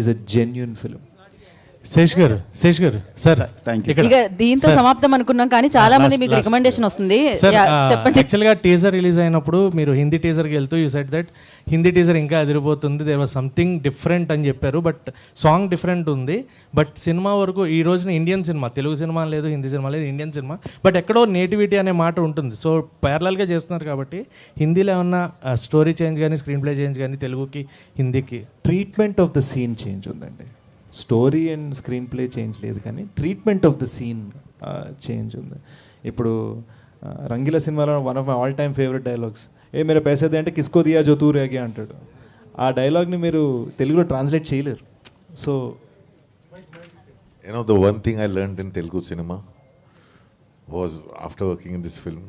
is a genuine film. Sesh గారు సార్ ఇక దీంతో సమాప్తం అనుకున్నాం కానీ చాలా మంది మీకు రికమెండేషన్ వస్తుంది. చెప్పండి. యాక్చువల్గా టీజర్ రిలీజ్ అయినప్పుడు మీరు హిందీ టీజర్కి వెళ్తూ you set that Hindi teaser ఇంకా అదిరిపోతుంది, దేర్ వాజ్ సంథింగ్ డిఫరెంట్ అని చెప్పారు. బట్ సాంగ్ డిఫరెంట్ ఉంది. బట్ సినిమా వరకు ఈ రోజున ఇండియన్ సినిమా, తెలుగు సినిమా లేదు, హిందీ సినిమా లేదు, ఇండియన్ సినిమా. బట్ ఎక్కడో నేటివిటీ అనే మాట ఉంటుంది. సో ప్యారలల్గా చేస్తున్నారు కాబట్టి హిందీలో ఏమన్నా స్టోరీ చేంజ్ కానీ స్క్రీన్ ప్లే చేంజ్ కానీ తెలుగుకి హిందీకి treatment of the scene change ఉందండి. Story and screen play change లేదు కానీ treatment of the scene change ఉంది. ఇప్పుడు రంగీలా సినిమాలో one of my all time favourite dialogues, ఏ మేరే పైసే దే అంటే కిస్కో దియా జో తూ రేగే అంటాడు. ఆ డైలాగ్ని మీరు తెలుగులో ట్రాన్స్లేట్ చేయలేరు. So the one thing I learned in Telugu cinema was after working in this film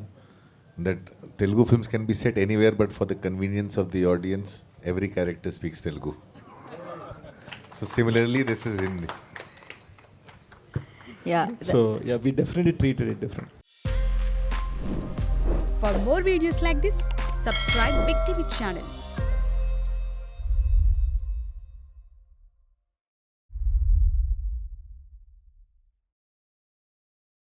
that Telugu films can be set anywhere, but for the convenience of the audience, every character speaks Telugu. So similarly, this is Hindi. Yeah. So yeah, we definitely treated it different. For more videos like this, subscribe Big TV channel.